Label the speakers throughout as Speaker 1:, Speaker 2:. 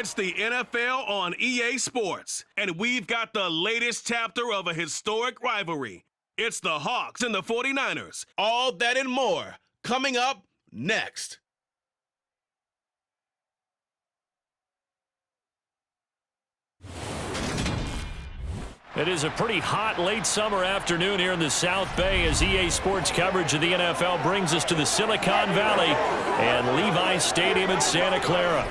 Speaker 1: It's the NFL on EA Sports, and we've got the latest chapter of a historic rivalry. It's the Hawks and the 49ers. All that and more coming up next.
Speaker 2: It is a pretty hot late summer afternoon here in the South Bay as EA Sports coverage of the NFL brings us to the Silicon Valley and Levi's Stadium in Santa Clara.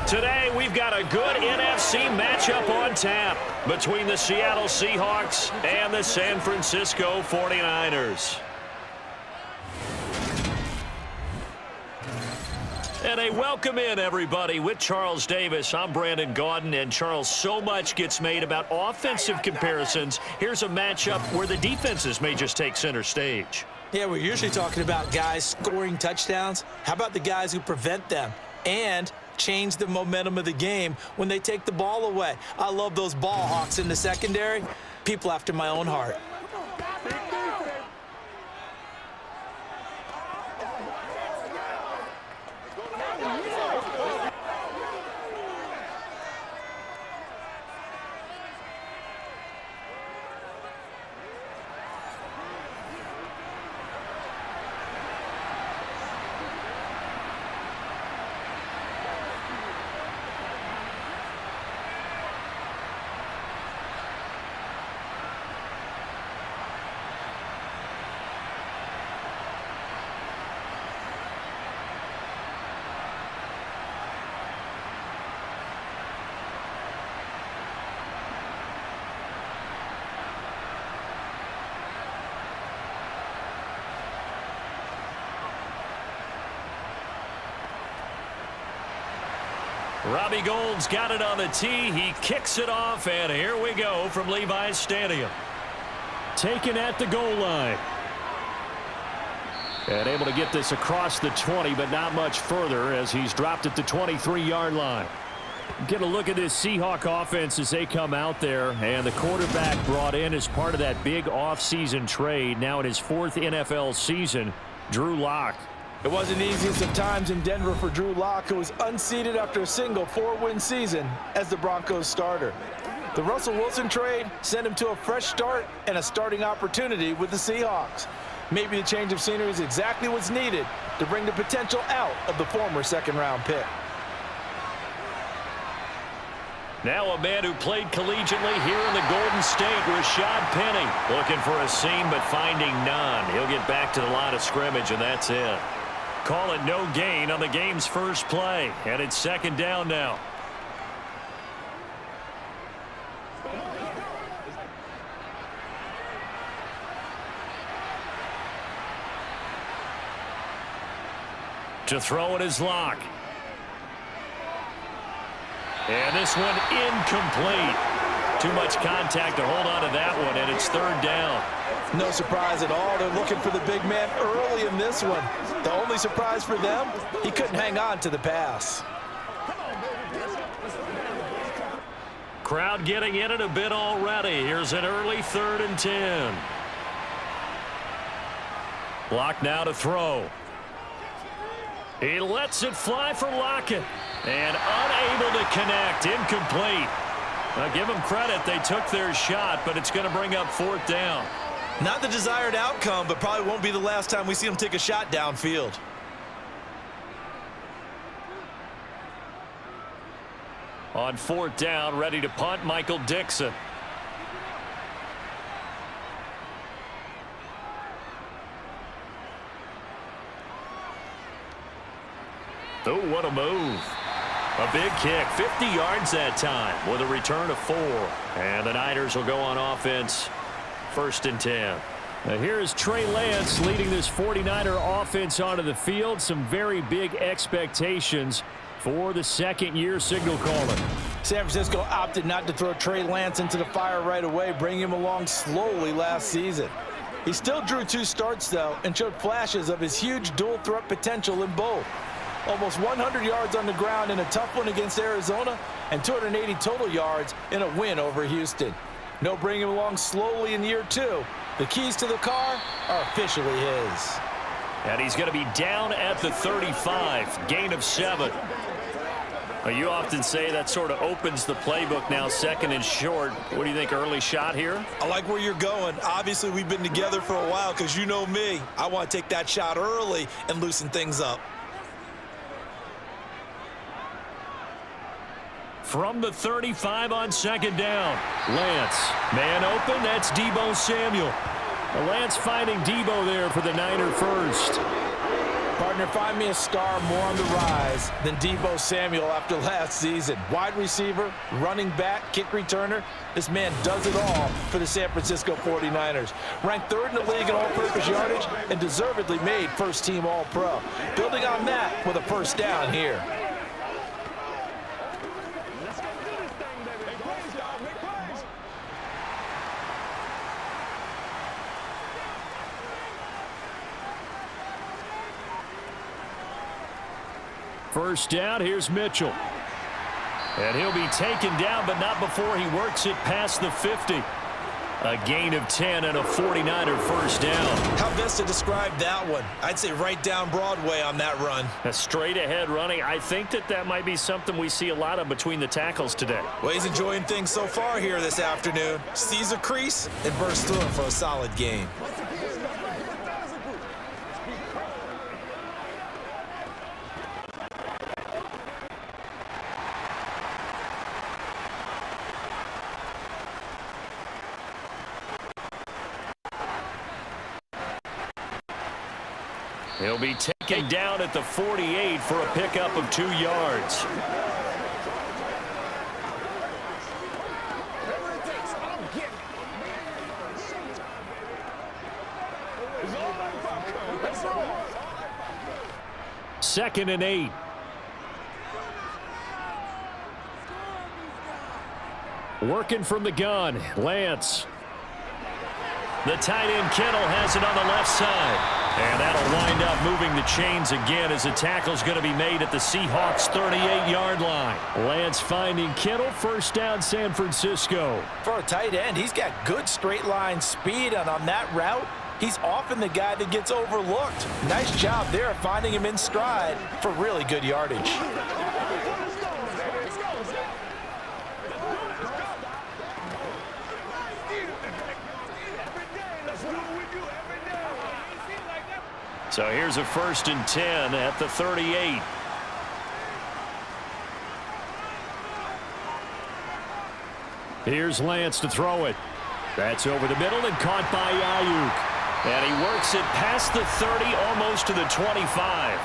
Speaker 2: Today, we've got a good NFC matchup on tap between the Seattle Seahawks and the San Francisco 49ers. And a welcome in, everybody, with Charles Davis. I'm Brandon Gaudin, and Charles, so much gets made about offensive comparisons. Here's a matchup where the defenses may just take center stage.
Speaker 3: Yeah, we're usually talking about guys scoring touchdowns. How about the guys who prevent them and change the momentum of the game when they take the ball away? I love those ball hawks in the secondary. People after my own heart.
Speaker 2: Robbie Gould's got it on the tee. He kicks it off, and here we go from Levi's Stadium. Taken at the goal line. And able to get this across the 20, but not much further as he's dropped at the 23-yard line. Get a look at this Seahawk offense as they come out there, and the quarterback brought in as part of that big offseason trade, now in his 4th NFL season, Drew Lock.
Speaker 3: It wasn't the easiest of times in Denver for Drew Lock, who was unseated after a single 4-win season as the Broncos starter. The Russell Wilson trade sent him to a fresh start and a starting opportunity with the Seahawks. Maybe the change of scenery is exactly what's needed to bring the potential out of the former second-round pick.
Speaker 2: Now a man who played collegiately here in the Golden State, Rashad Penny. Looking for a seam, but finding none. He'll get back to the line of scrimmage, and that's it. Call it no gain on the game's first play, and it's second down now. To throw it is Lock. And this one incomplete. Too much contact to hold on to that one, and it's third down.
Speaker 3: No surprise at all. They're looking for the big man early in this one. The only surprise for them, he couldn't hang on to the pass.
Speaker 2: Crowd getting in it a bit already. Here's an early 3rd and 10. Lock now to throw. He lets it fly for Lockett. And unable to connect. Incomplete. Now give them credit. They took their shot, but it's going to bring up 4th down.
Speaker 3: Not the desired outcome, but probably won't be the last time we see him take a shot downfield.
Speaker 2: On 4th down, ready to punt, Michael Dixon. Oh, what a move. A big kick, 50 yards that time with a return of 4. And the Niners will go on offense, 1st and 10. Now here's Trey Lance leading this 49er offense onto the field. Some very big expectations for the second-year signal caller.
Speaker 3: San Francisco opted not to throw Trey Lance into the fire right away, bringing him along slowly last season. He still drew 2 starts, though, and showed flashes of his huge dual-threat potential in both. Almost 100 yards on the ground in a tough one against Arizona, and 280 total yards in a win over Houston. No bringing him along slowly in year 2. The keys to the car are officially his.
Speaker 2: And he's going to be down at the 35, gain of 7. Well, you often say that sort of opens the playbook now, second and short. What do you think, early shot here?
Speaker 3: I like where you're going. Obviously, we've been together for a while because you know me. I want to take that shot early and loosen things up.
Speaker 2: From the 35 on second down. Lance, man open, that's Deebo Samuel. Lance finding Deebo there for the Niner first.
Speaker 3: Partner, find me a star more on the rise than Deebo Samuel after last season. Wide receiver, running back, kick returner. This man does it all for the San Francisco 49ers. Ranked third in the league in all-purpose yardage and deservedly made first-team All-Pro. Building on that with a first down here.
Speaker 2: First down, here's Mitchell. And he'll be taken down, but not before he works it past the 50. A gain of 10 and a 49er first down.
Speaker 3: How best to describe that one? I'd say right down Broadway on that run.
Speaker 2: A straight ahead running. I think that might be something we see a lot of between the tackles today.
Speaker 3: Well, he's enjoying things so far here this afternoon. Sees a crease and bursts through it for a solid gain.
Speaker 2: He'll be taken down at the 48 for a pickup of 2 yards. Second and 8. Working from the gun, Lance. The tight end Kittle has it on the left side. And that'll wind up moving the chains again as the tackle's going to be made at the Seahawks 38-yard line. Lance finding Kittle, first down San Francisco.
Speaker 3: For a tight end, he's got good straight line speed, and on that route, he's often the guy that gets overlooked. Nice job there of finding him in stride for really good yardage.
Speaker 2: So here's a first and 10 at the 38. Here's Lance to throw it. That's over the middle and caught by Ayuk. And he works it past the 30, almost to the 25.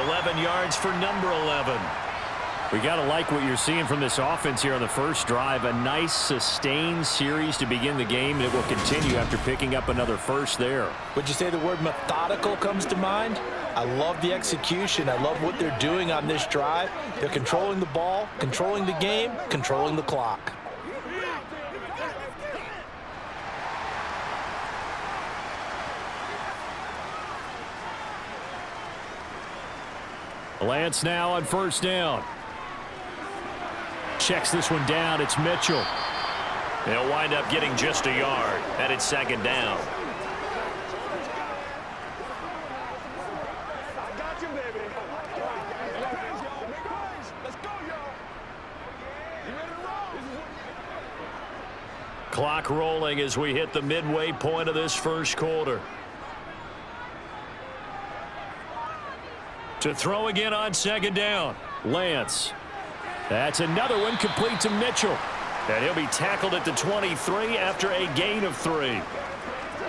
Speaker 2: 11 yards for number 11. We got to like what you're seeing from this offense here on the first drive. A nice sustained series to begin the game, and it will continue after picking up another first there.
Speaker 3: Would you say the word methodical comes to mind? I love the execution. I love what they're doing on this drive. They're controlling the ball, controlling the game, controlling the clock.
Speaker 2: Lance now on first down. Checks this one down. It's Mitchell. They'll wind up getting just a yard. And it's second down. Clock rolling as we hit the midway point of this first quarter. To throw again on second down. Lance. That's another one complete to Mitchell. And he'll be tackled at the 23 after a gain of 3.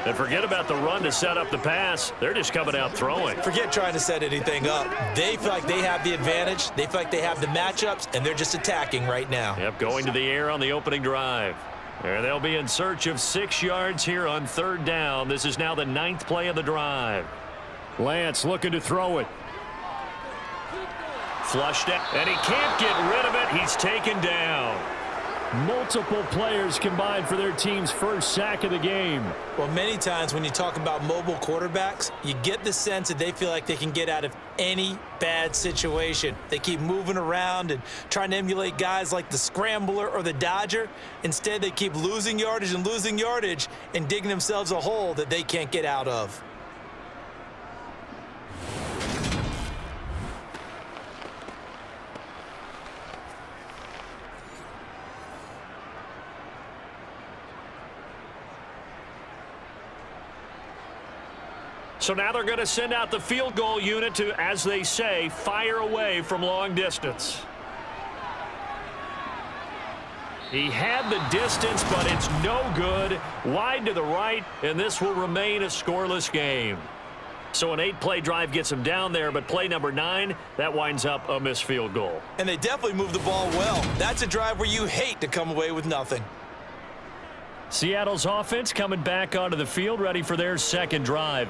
Speaker 2: And forget about the run to set up the pass. They're just coming out throwing.
Speaker 3: Forget trying to set anything up. They feel like they have the advantage. They feel like they have the matchups, and they're just attacking right now.
Speaker 2: Yep, going to the air on the opening drive. And they'll be in search of 6 yards here on third down. This is now the 9th play of the drive. Lance looking to throw it. Flushed out, and he can't get rid of it. He's taken down. Multiple players combined for their team's first sack of the game.
Speaker 3: Well, many times when you talk about mobile quarterbacks, you get the sense that they feel like they can get out of any bad situation. They keep moving around and trying to emulate guys like the Scrambler or the Dodger. Instead, they keep losing yardage and digging themselves a hole that they can't get out of.
Speaker 2: So now they're going to send out the field goal unit to, as they say, fire away from long distance. He had the distance, but it's no good. Wide to the right, and this will remain a scoreless game. So an 8-play drive gets him down there, but play number 9, that winds up a missed field goal.
Speaker 3: And they definitely moved the ball well. That's a drive where you hate to come away with nothing.
Speaker 2: Seattle's offense coming back onto the field, ready for their second drive.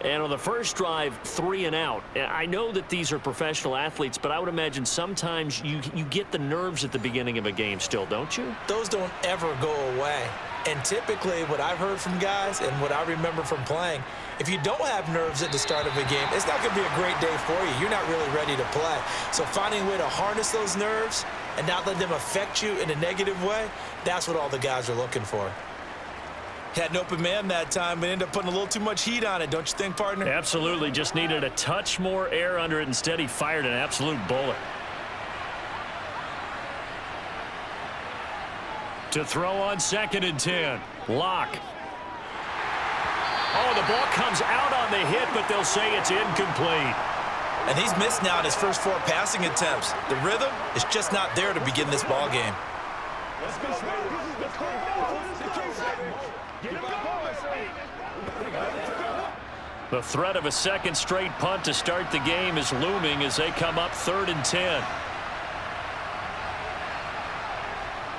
Speaker 2: And on the first drive, 3 and out. I know that these are professional athletes, but I would imagine sometimes you get the nerves at the beginning of a game still, don't you?
Speaker 3: Those don't ever go away. And typically what I've heard from guys and what I remember from playing, if you don't have nerves at the start of a game, it's not going to be a great day for you. You're not really ready to play. So finding a way to harness those nerves and not let them affect you in a negative way, that's what all the guys are looking for. Had an open man that time, but ended up putting a little too much heat on it, don't you think, partner?
Speaker 2: Absolutely. Just needed a touch more air under it. Instead, he fired an absolute bullet. To throw on 2nd and 10. Lock. Oh, the ball comes out on the hit, but they'll say it's incomplete.
Speaker 3: And he's missed now in his first 4 passing attempts. The rhythm is just not there to begin this ball game.
Speaker 2: The threat of a second straight punt to start the game is looming as they come up 3rd and 10.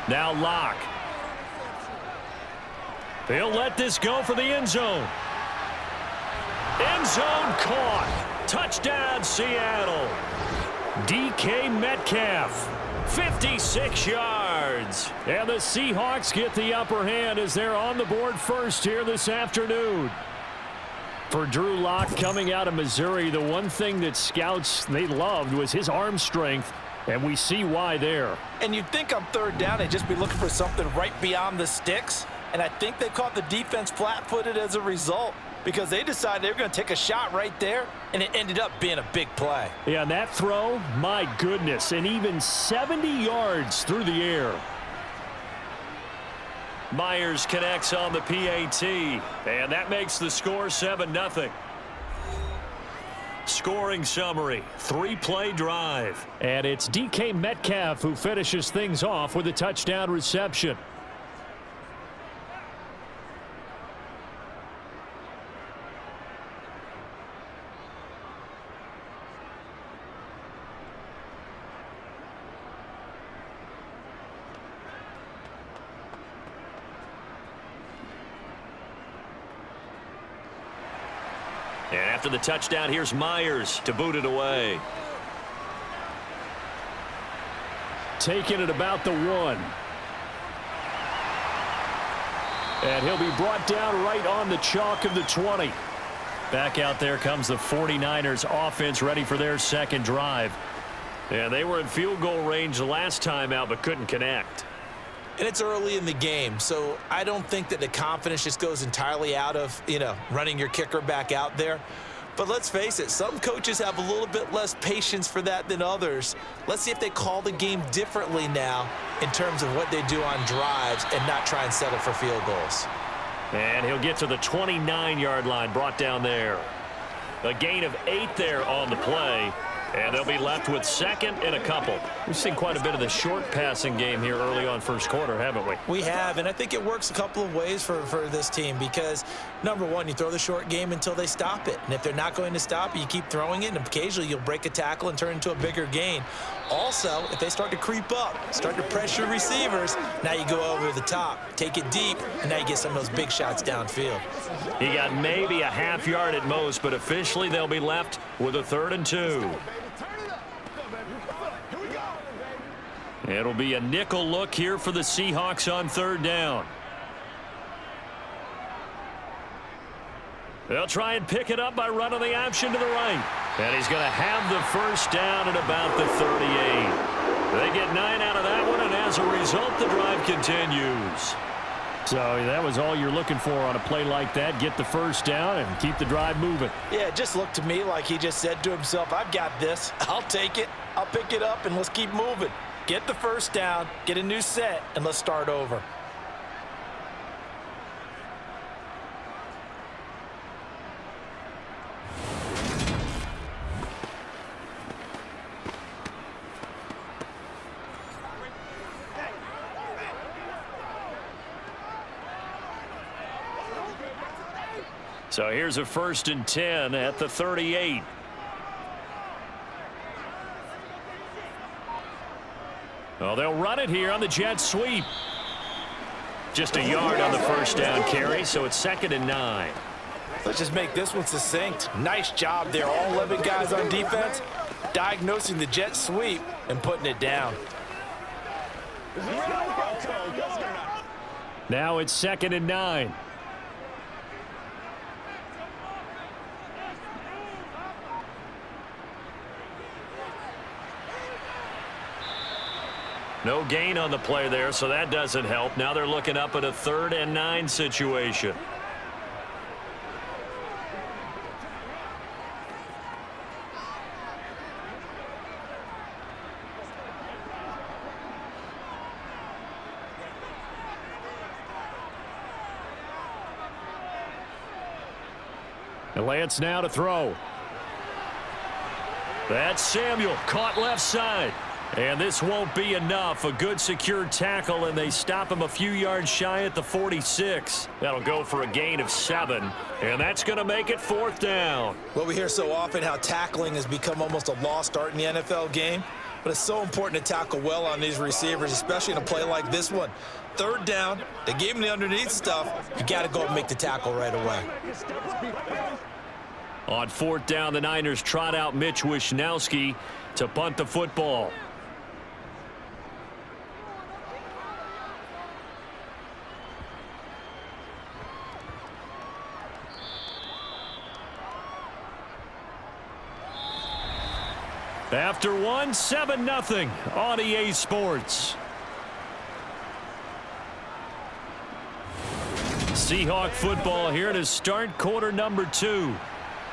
Speaker 2: Now Lock. They'll let this go for the end zone. End zone caught. Touchdown, Seattle. DK Metcalf. 56 yards. And the Seahawks get the upper hand as they're on the board first here this afternoon. For Drew Lock coming out of Missouri, the one thing that scouts they loved was his arm strength, and we see why there.
Speaker 3: And you'd think on 3rd down they'd just be looking for something right beyond the sticks, and I think they caught the defense flat-footed as a result because they decided they were going to take a shot right there, and it ended up being a big play.
Speaker 2: Yeah, and that throw, my goodness, and even 70 yards through the air. Myers connects on the PAT, and that makes the score 7-0. Scoring summary, 3-play drive. And it's DK Metcalf who finishes things off with a touchdown reception. And after the touchdown, here's Myers to boot it away. Taking it about the 1. And he'll be brought down right on the chalk of the 20. Back out there comes the 49ers offense ready for their second drive. And they were in field goal range the last time out but couldn't connect.
Speaker 3: And it's early in the game, so I don't think that the confidence just goes entirely out of, running your kicker back out there. But let's face it, some coaches have a little bit less patience for that than others. Let's see if they call the game differently now in terms of what they do on drives and not try and settle for field goals.
Speaker 2: And he'll get to the 29-yard line, brought down there. A gain of 8 there on the play. And they'll be left with 2nd and a couple. We've seen quite a bit of the short passing game here early on first quarter, haven't we?
Speaker 3: We have, and I think it works a couple of ways for this team because, number one, you throw the short game until they stop it. And if they're not going to stop it, you keep throwing it, and occasionally you'll break a tackle and turn into a bigger gain. Also, if they start to creep up, start to pressure receivers, now you go over the top, take it deep, and now you get some of those big shots downfield.
Speaker 2: He got maybe a half yard at most, but officially they'll be left with a 3rd and 2. It'll be a nickel look here for the Seahawks on 3rd down. They'll try and pick it up by running the option to the right. And he's going to have the first down at about the 38. They get 9 out of that one, and as a result, the drive continues. So that was all you're looking for on a play like that. Get the first down and keep the drive moving.
Speaker 3: Yeah, it just looked to me like he just said to himself, I've got this. I'll take it. I'll pick it up, and let's keep moving. Get the first down, get a new set, and let's start over.
Speaker 2: So here's a 1st and 10 at the 38. Well, they'll run it here on the jet sweep. Just a yard on the 1st down carry, so it's 2nd and 9.
Speaker 3: Let's just make this one succinct. Nice job there. All 11 guys on defense diagnosing the jet sweep and putting it down.
Speaker 2: Now it's 2nd and 9. No gain on the play there, so that doesn't help. Now they're looking up at a 3rd and 9 situation. And Lance now to throw. That's Samuel, caught left side. And this won't be enough. A good secure tackle, and they stop him a few yards shy at the 46. That'll go for a gain of 7, and that's going to make it 4th down.
Speaker 3: Well, we hear so often how tackling has become almost a lost art in the NFL game, but it's so important to tackle well on these receivers, especially in a play like this one. 3rd down, they gave him the underneath stuff. You got to go and make the tackle right away.
Speaker 2: On 4th down, the Niners trot out Mitch Wishnowski to punt the football. After 1, 7-0 on EA Sports. Seahawk football here to start quarter number 2.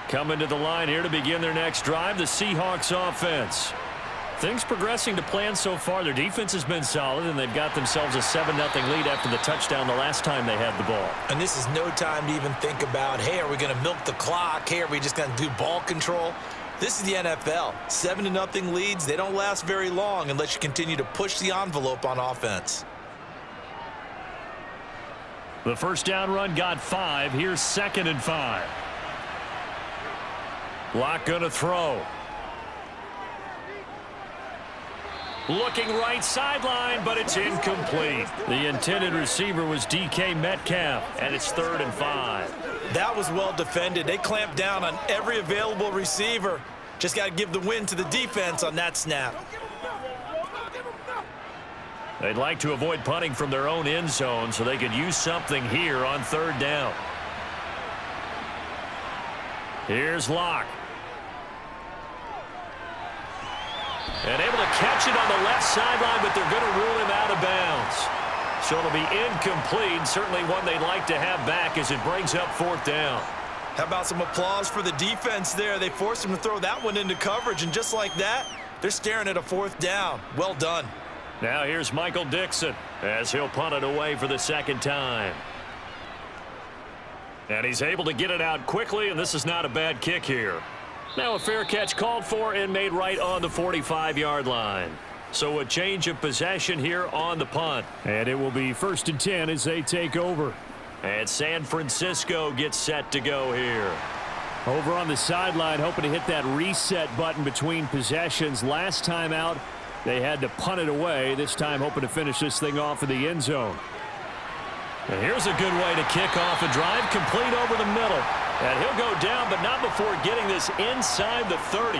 Speaker 2: Coming to the line here to begin their next drive, the Seahawks offense. Things progressing to plan so far. Their defense has been solid, and they've got themselves a 7-0 lead after the touchdown the last time they had the ball.
Speaker 3: And this is no time to even think about, hey, are we going to milk the clock? Hey, are we just going to do ball control? This is the NFL. 7-0 leads, they don't last very long unless you continue to push the envelope on offense.
Speaker 2: The 1st down run got 5. Here's 2nd and 5. Locke going to throw. Looking right sideline, but it's incomplete. The intended receiver was DK Metcalf, and it's 3rd and 5.
Speaker 3: That was well defended. They clamped down on every available receiver. Just got to give the win to the defense on that snap.
Speaker 2: They'd like to avoid punting from their own end zone so they could use something here on 3rd down. Here's Locke. And able to catch it on the left sideline, but they're going to rule him out of bounds. So it'll be incomplete, certainly one they'd like to have back as it brings up 4th down.
Speaker 3: How about some applause for the defense there? They forced him to throw that one into coverage, and just like that, they're staring at a 4th down. Well done.
Speaker 2: Now here's Michael Dixon as he'll punt it away for the 2nd time. And he's able to get it out quickly, and this is not a bad kick here. Now a fair catch called for and made right on the 45-yard line. So a change of possession here on the punt. And it will be 1st and 10 as they take over. And San Francisco gets set to go here. Over on the sideline, hoping to hit that reset button between possessions. Last time out, they had to punt it away. This time hoping to finish this thing off in the end zone. And here's a good way to kick off a drive, complete over the middle. And he'll go down, but not before getting this inside the 30.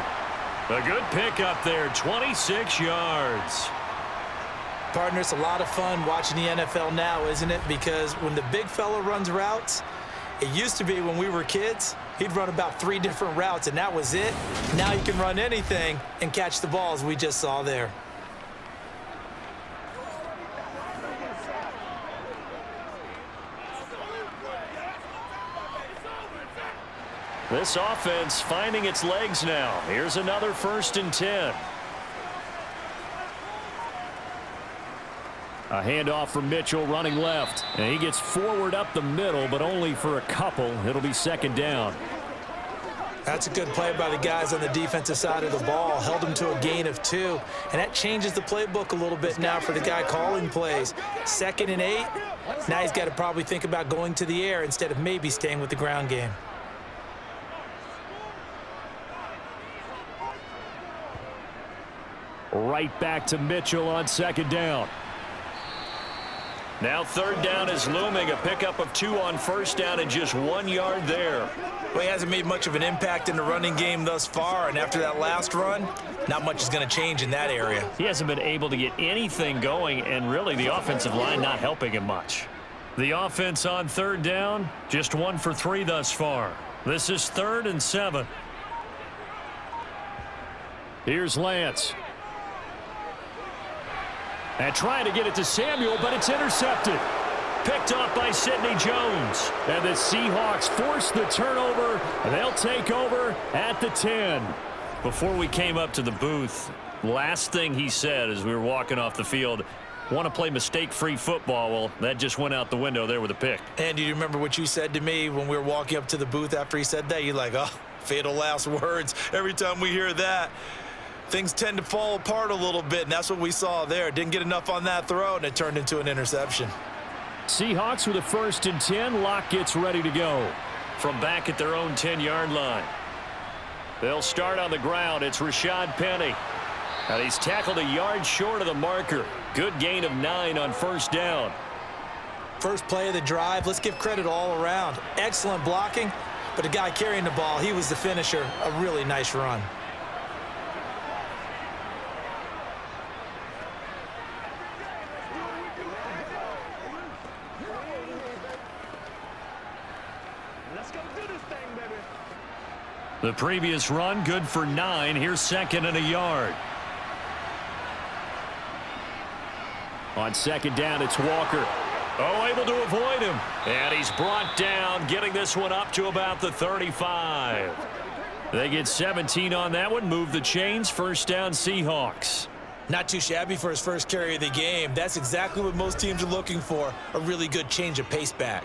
Speaker 2: A good pick up there, 26 yards.
Speaker 3: Partner, it's a lot of fun watching the NFL now, isn't it? Because when the big fella runs routes, it used to be when we were kids, he'd run about 3 different routes, and that was it. Now you can run anything and catch the balls we just saw there.
Speaker 2: This offense finding its legs now. Here's another 1st and 10. A handoff from Mitchell running left. And he gets forward up the middle, but only for a couple. It'll be 2nd down.
Speaker 3: That's a good play by the guys on the defensive side of the ball. Held him to a gain of 2. And that changes the playbook a little bit now for the guy calling plays. 2nd and 8. Now he's got to probably think about going to the air instead of maybe staying with the ground game.
Speaker 2: Right back to Mitchell on second down. Now third down is looming. A pickup of 2 on first down and just 1 yard there.
Speaker 3: Well, he hasn't made much of an impact in the running game thus far, and after that last run, not much is going to change in that area.
Speaker 2: He hasn't been able to get anything going, and really the offensive line not helping him much. The offense on third down, just 1 for 3 thus far. This is 3rd and 7. Here's Lance. And trying to get it to Samuel, but it's intercepted. Picked off by Sidney Jones. And the Seahawks force the turnover. And they'll take over at the 10. Before we came up to the booth, last thing he said as we were walking off the field, want to play mistake-free football. Well, that just went out the window there with a pick.
Speaker 3: And do you remember what you said to me when we were walking up to the booth after he said that? You're like, oh, fatal last words. Every time we hear that, things tend to fall apart a little bit, and that's what we saw there. Didn't get enough on that throw, and it turned into an interception.
Speaker 2: Seahawks with a 1st and 10. Locke gets ready to go from back at their own 10-yard line. They'll start on the ground. It's Rashad Penny. And he's tackled a yard short of the marker. Good gain of 9 on first down.
Speaker 3: First play of the drive. Let's give credit all around. Excellent blocking, but the guy carrying the ball, he was the finisher. A really nice run.
Speaker 2: The previous run, good for 9. Here's 2nd and a yard. On second down, it's Walker. Oh, able to avoid him. And he's brought down, getting this one up to about the 35. They get 17 on that one, move the chains, first down Seahawks.
Speaker 3: Not too shabby for his first carry of the game. That's exactly what most teams are looking for, a really good change of pace back.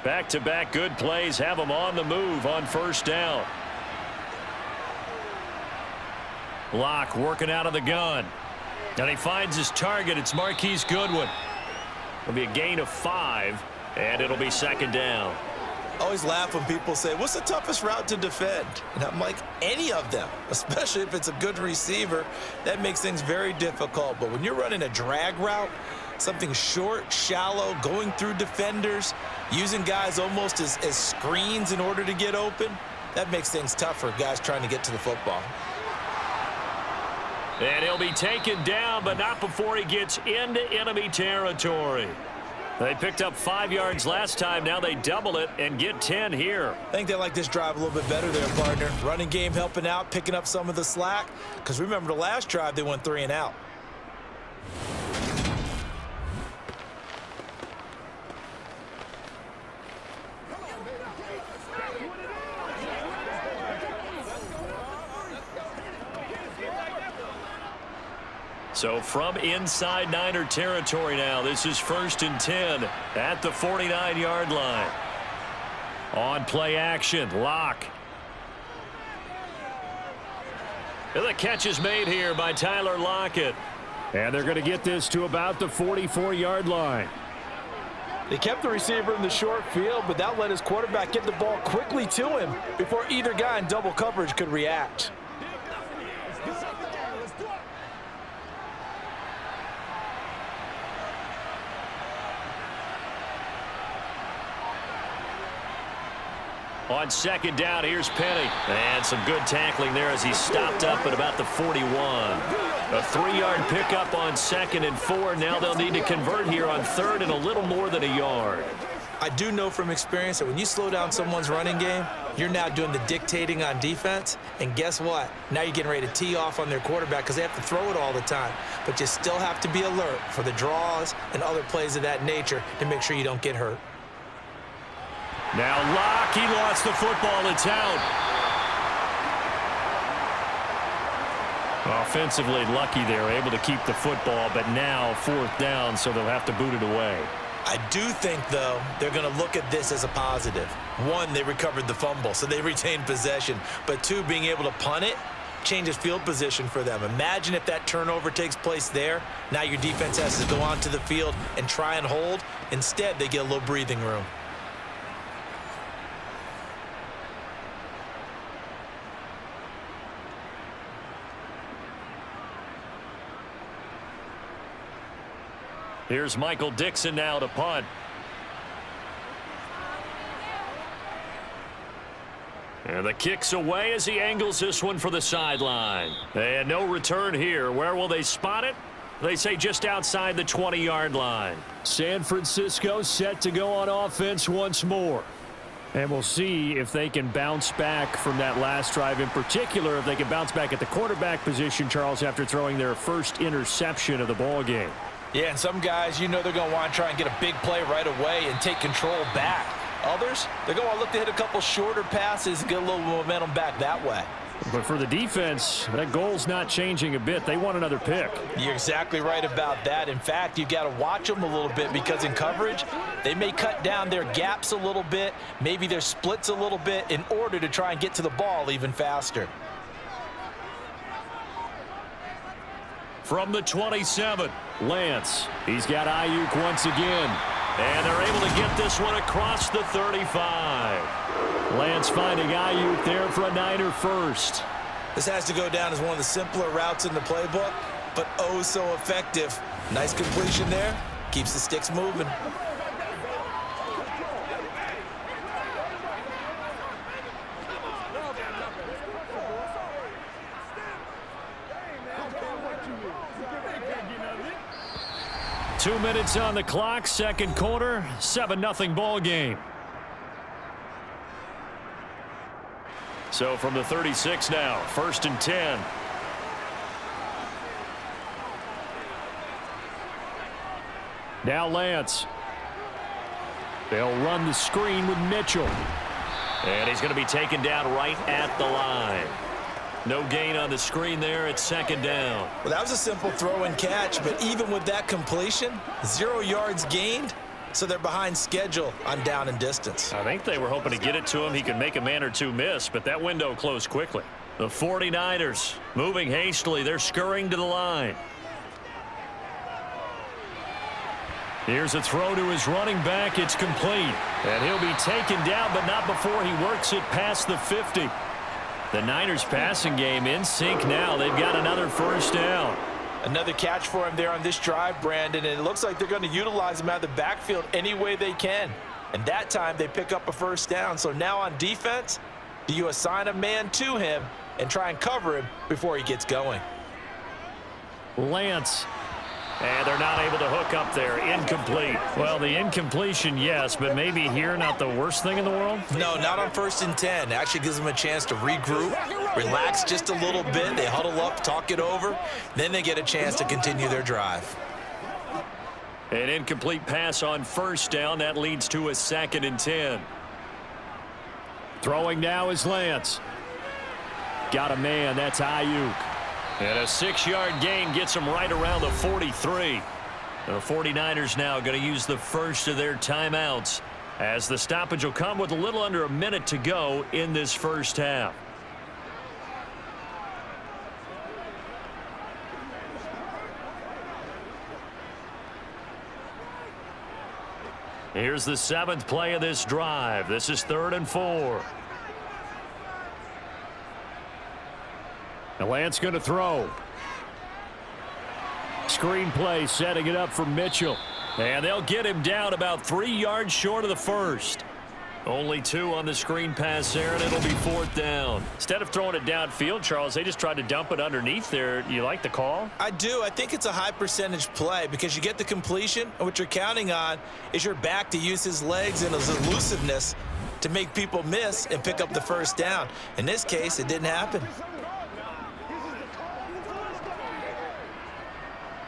Speaker 2: Back-to-back good plays have him on the move on first down. Locke working out of the gun. And he finds his target. It's Marquise Goodwin. It'll be a gain of 5, and it'll be second down.
Speaker 3: I always laugh when people say, what's the toughest route to defend? And I'm like, any of them, especially if it's a good receiver. That makes things very difficult. But when you're running a drag route, something short, shallow, going through defenders, using guys almost as screens in order to get open, that makes things tough for guys trying to get to the football.
Speaker 2: And he'll be taken down, but not before he gets into enemy territory. They picked up 5 yards last time. Now they double it and get 10 here.
Speaker 3: I think they like this drive a little bit better there, partner. Running game helping out, picking up some of the slack. Because remember the last drive, they went 3 and out.
Speaker 2: So from inside Niner territory now, this is 1st and 10 at the 49-yard line. On play action, Locke. And the catch is made here by Tyler Lockett. And they're going to get this to about the 44-yard line.
Speaker 3: They kept the receiver in the short field, but that let his quarterback get the ball quickly to him before either guy in double coverage could react.
Speaker 2: On second down, here's Penny. And some good tackling there as he stopped up at about the 41. A 3-yard pickup on 2nd and 4. Now they'll need to convert here on 3rd and a little more than a yard.
Speaker 3: I do know from experience that when you slow down someone's running game, you're now doing the dictating on defense. And guess what? Now you're getting ready to tee off on their quarterback because they have to throw it all the time. But you still have to be alert for the draws and other plays of that nature to make sure you don't get hurt.
Speaker 2: Now Locke, he lost the football. It's out. Offensively lucky they're able to keep the football, but now 4th down, so they'll have to boot it away.
Speaker 3: I do think, though, they're going to look at this as a positive. One, they recovered the fumble, so they retained possession. But two, being able to punt it changes field position for them. Imagine if that turnover takes place there. Now your defense has to go onto the field and try and hold. Instead, they get a little breathing room.
Speaker 2: Here's Michael Dixon now to punt. And the kick's away as he angles this one for the sideline. And no return here. Where will they spot it? They say just outside the 20-yard line. San Francisco set to go on offense once more. And we'll see if they can bounce back from that last drive, in particular if they can bounce back at the quarterback position, Charles, after throwing their first interception of the ball game.
Speaker 3: Yeah, and some guys, you know they're going to want to try and get a big play right away and take control back. Others, they're going to look to hit a couple shorter passes and get a little momentum back that way.
Speaker 2: But for the defense, that goal's not changing a bit. They want another pick.
Speaker 3: You're exactly right about that. In fact, you've got to watch them a little bit because in coverage, they may cut down their gaps a little bit, maybe their splits a little bit in order to try and get to the ball even faster.
Speaker 2: From the 27, Lance. He's got Ayuk once again. And they're able to get this one across the 35. Lance finding Ayuk there for a Niner first.
Speaker 3: This has to go down as one of the simpler routes in the playbook, but oh so effective. Nice completion there. Keeps the sticks moving.
Speaker 2: Two minutes on the clock, second quarter, 7-0 ball game. So from the 36 now, 1st and 10. Now Lance. They'll run the screen with Mitchell. And he's going to be taken down right at the line. No gain on the screen there. It's 2nd down.
Speaker 3: Well, that was a simple throw and catch, but even with that completion, 0 yards gained, so they're behind schedule on down and distance.
Speaker 2: I think they were hoping to get it to him. He could make a man or two miss, but that window closed quickly. The 49ers moving hastily. They're scurrying to the line. Here's a throw to his running back. It's complete. And he'll be taken down, but not before he works it past the 50. The Niners passing game in sync now. They've got another first down.
Speaker 3: Another catch for him there on this drive, Brandon, and it looks like they're going to utilize him out of the backfield any way they can. And that time they pick up a first down. So now on defense, do you assign a man to him and try and cover him before he gets going?
Speaker 2: Lance. And they're not able to hook up there. Incomplete. Well, the incompletion, yes, but maybe here not the worst thing in the world?
Speaker 3: No, not on 1st and 10. It actually gives them a chance to regroup, relax just a little bit. They huddle up, talk it over. Then they get a chance to continue their drive.
Speaker 2: An incomplete pass on 1st down. That leads to a 2nd and 10. Throwing now is Lance. Got a man. That's Ayuk. And a 6-yard gain gets him right around the 43. The 49ers now going to use the first of their timeouts as the stoppage will come with a little under a minute to go in this first half. Here's the 7th play of this drive. This is 3rd and 4. Now Lance going to throw. Screen play setting it up for Mitchell. And they'll get him down about 3 yards short of the first. Only 2 on the screen pass there, and it'll be 4th down. Instead of throwing it downfield, Charles, they just tried to dump it underneath there. You like the call?
Speaker 3: I do. I think it's a high percentage play because you get the completion, and what you're counting on is your back to use his legs and his elusiveness to make people miss and pick up the first down. In this case, it didn't happen.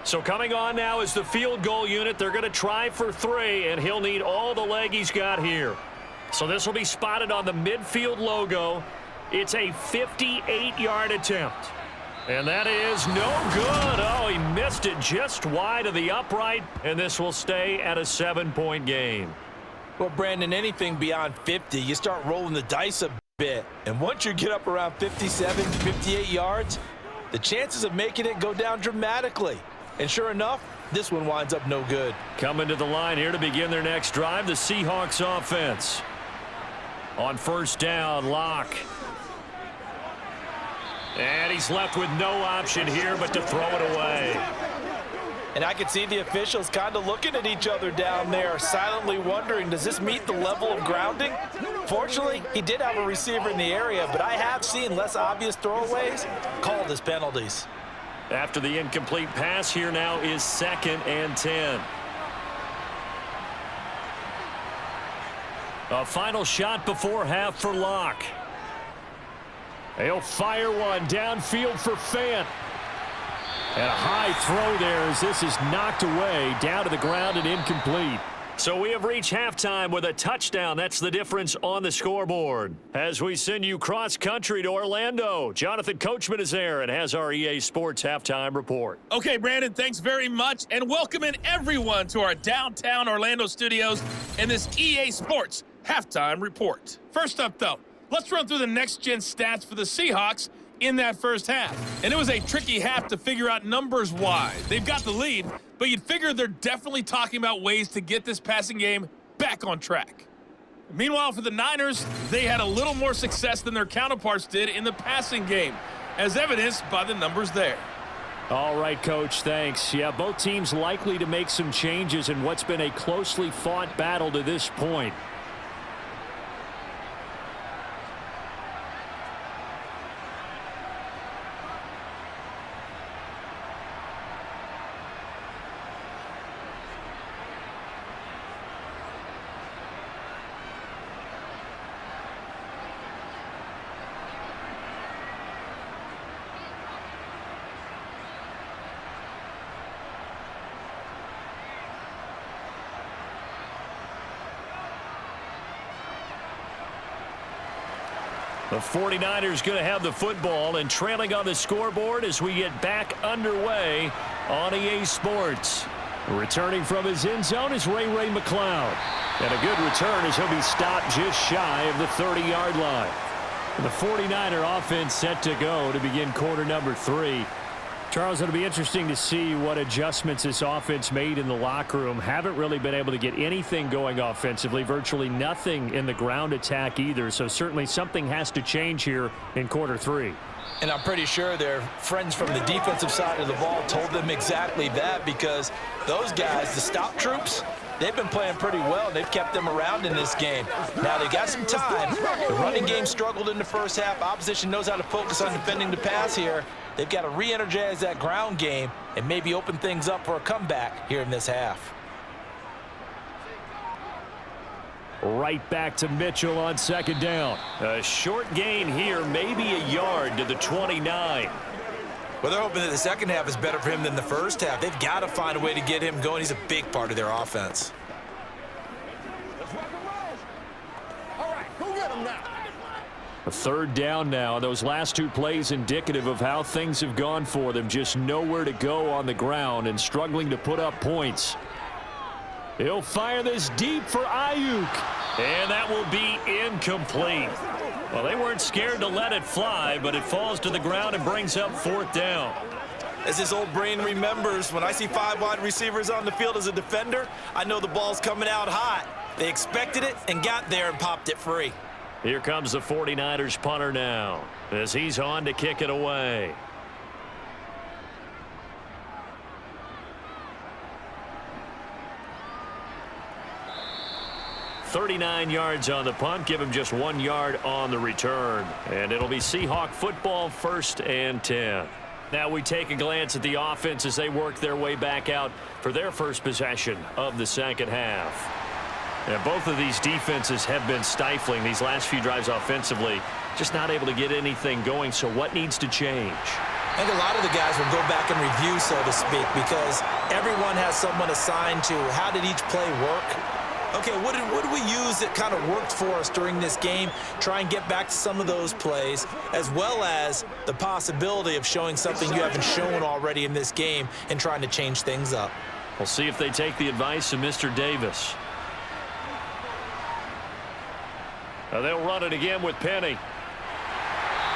Speaker 2: So coming on now is the field goal unit. They're going to try for 3, and he'll need all the leg he's got here. So this will be spotted on the midfield logo. It's a 58-yard attempt. And that is no good. Oh, he missed it just wide of the upright, and this will stay at a 7-point game.
Speaker 3: Well, Brandon, anything beyond 50, you start rolling the dice a bit. And once you get up around 57, 58 yards, the chances of making it go down dramatically. And sure enough, this one winds up no good.
Speaker 2: Coming to the line here to begin their next drive, the Seahawks offense. On first down, Locke. And he's left with no option here but to throw it away.
Speaker 3: And I can see the officials kind of looking at each other down there, silently wondering, does this meet the level of grounding? Fortunately, he did have a receiver in the area, but I have seen less obvious throwaways called as penalties.
Speaker 2: After the incomplete pass, here now is 2nd and 10. A final shot before half for Locke. He'll fire one downfield for Fant. And a high throw there as this is knocked away, down to the ground and incomplete. So we have reached halftime with a touchdown. That's the difference on the scoreboard. As we send you cross-country to Orlando, Jonathan Coachman is there and has our EA Sports halftime report.
Speaker 4: Okay, Brandon, thanks very much, and welcoming everyone to our downtown Orlando studios in this EA Sports halftime report. First up, though, let's run through the next-gen stats for the Seahawks in that first half. And it was a tricky half to figure out numbers-wise. They've got the lead, but you'd figure they're definitely talking about ways to get this passing game back on track. Meanwhile, for the Niners, they had a little more success than their counterparts did in the passing game, as evidenced by the numbers there.
Speaker 2: All right, Coach, thanks. Yeah, both teams likely to make some changes in what's been a closely fought battle to this point. The 49ers going to have the football and trailing on the scoreboard as we get back underway on EA Sports. Returning from his end zone is Ray McCloud. And a good return as he'll be stopped just shy of the 30-yard line. The 49er offense set to go to begin quarter number 3. Charles, it'll be interesting to see what adjustments this offense made in the locker room. Haven't really been able to get anything going offensively, virtually nothing in the ground attack either. So certainly something has to change here in quarter 3.
Speaker 3: And I'm pretty sure their friends from the defensive side of the ball told them exactly that, because those guys, the stop troops, they've been playing pretty well. They've kept them around in this game. Now, they got some time. The running game struggled in the first half. Opposition knows how to focus on defending the pass here. They've got to re-energize that ground game and maybe open things up for a comeback here in this half.
Speaker 2: Right back to Mitchell on second down. A short gain here, maybe a yard to the 29.
Speaker 3: Well, they're hoping that the second half is better for him than the first half. They've got to find a way to get him going. He's a big part of their offense.
Speaker 5: All right, go get him now.
Speaker 2: A third down now. Those last two plays indicative of how things have gone for them. Just nowhere to go on the ground and struggling to put up points. He'll fire this deep for Ayuk. And that will be incomplete. Well, they weren't scared to let it fly, but it falls to the ground and brings up fourth down.
Speaker 3: As his old brain remembers, when I see 5 wide receivers on the field as a defender, I know the ball's coming out hot. They expected it and got there and popped it free.
Speaker 2: Here comes the 49ers punter now as he's on to kick it away. .39 yards on the punt, give him just 1 yard on the return. And it'll be Seahawk football, 1st and 10. Now we take a glance at the offense as they work their way back out for their first possession of the second half. And both of these defenses have been stifling these last few drives offensively, just not able to get anything going. So what needs to change?
Speaker 3: I think a lot of the guys will go back and review, so to speak, because everyone has someone assigned to how did each play work. Okay, what did we use that kind of worked for us during this game? Try and get back to some of those plays, as well as the possibility of showing something you haven't shown already in this game and trying to change things up.
Speaker 2: We'll see if they take the advice of Mr. Davis. Now they'll run it again with Penny.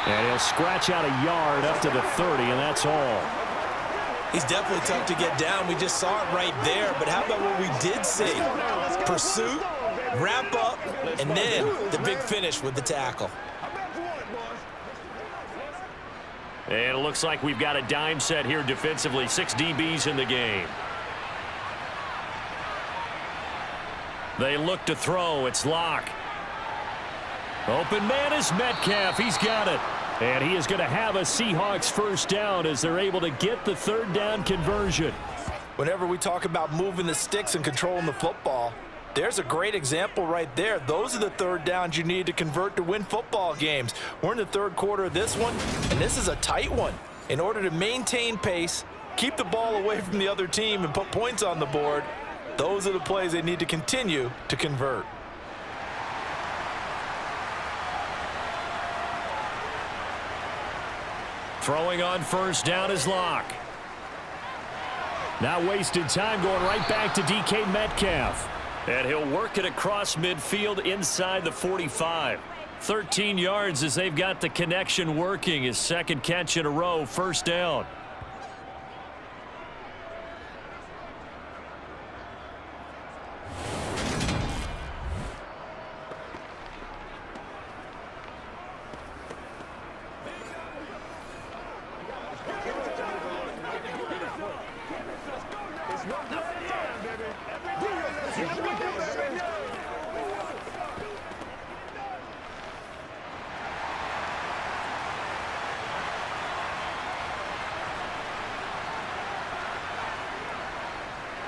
Speaker 2: And he'll scratch out a yard up to the 30, and that's all.
Speaker 3: He's definitely tough to get down. We just saw it right there. But how about what we did see? Pursuit, wrap up, and then the big finish with the tackle.
Speaker 2: And it looks like we've got a dime set here defensively. 6 DBs in the game. They look to throw. It's Locke. Open man is Metcalf. He's got it. And he is going to have a Seahawks first down as they're able to get the third down conversion.
Speaker 3: Whenever we talk about moving the sticks and controlling the football, there's a great example right there. Those are the third downs you need to convert to win football games. We're in the third quarter of this one, and this is a tight one. In order to maintain pace, keep the ball away from the other team, and put points on the board, those are the plays they need to continue to convert.
Speaker 2: Throwing on first down is Locke. Now wasted time going right back to DK Metcalf. And he'll work it across midfield inside the 45. 13 yards as they've got the connection working. His second catch in a row, first down.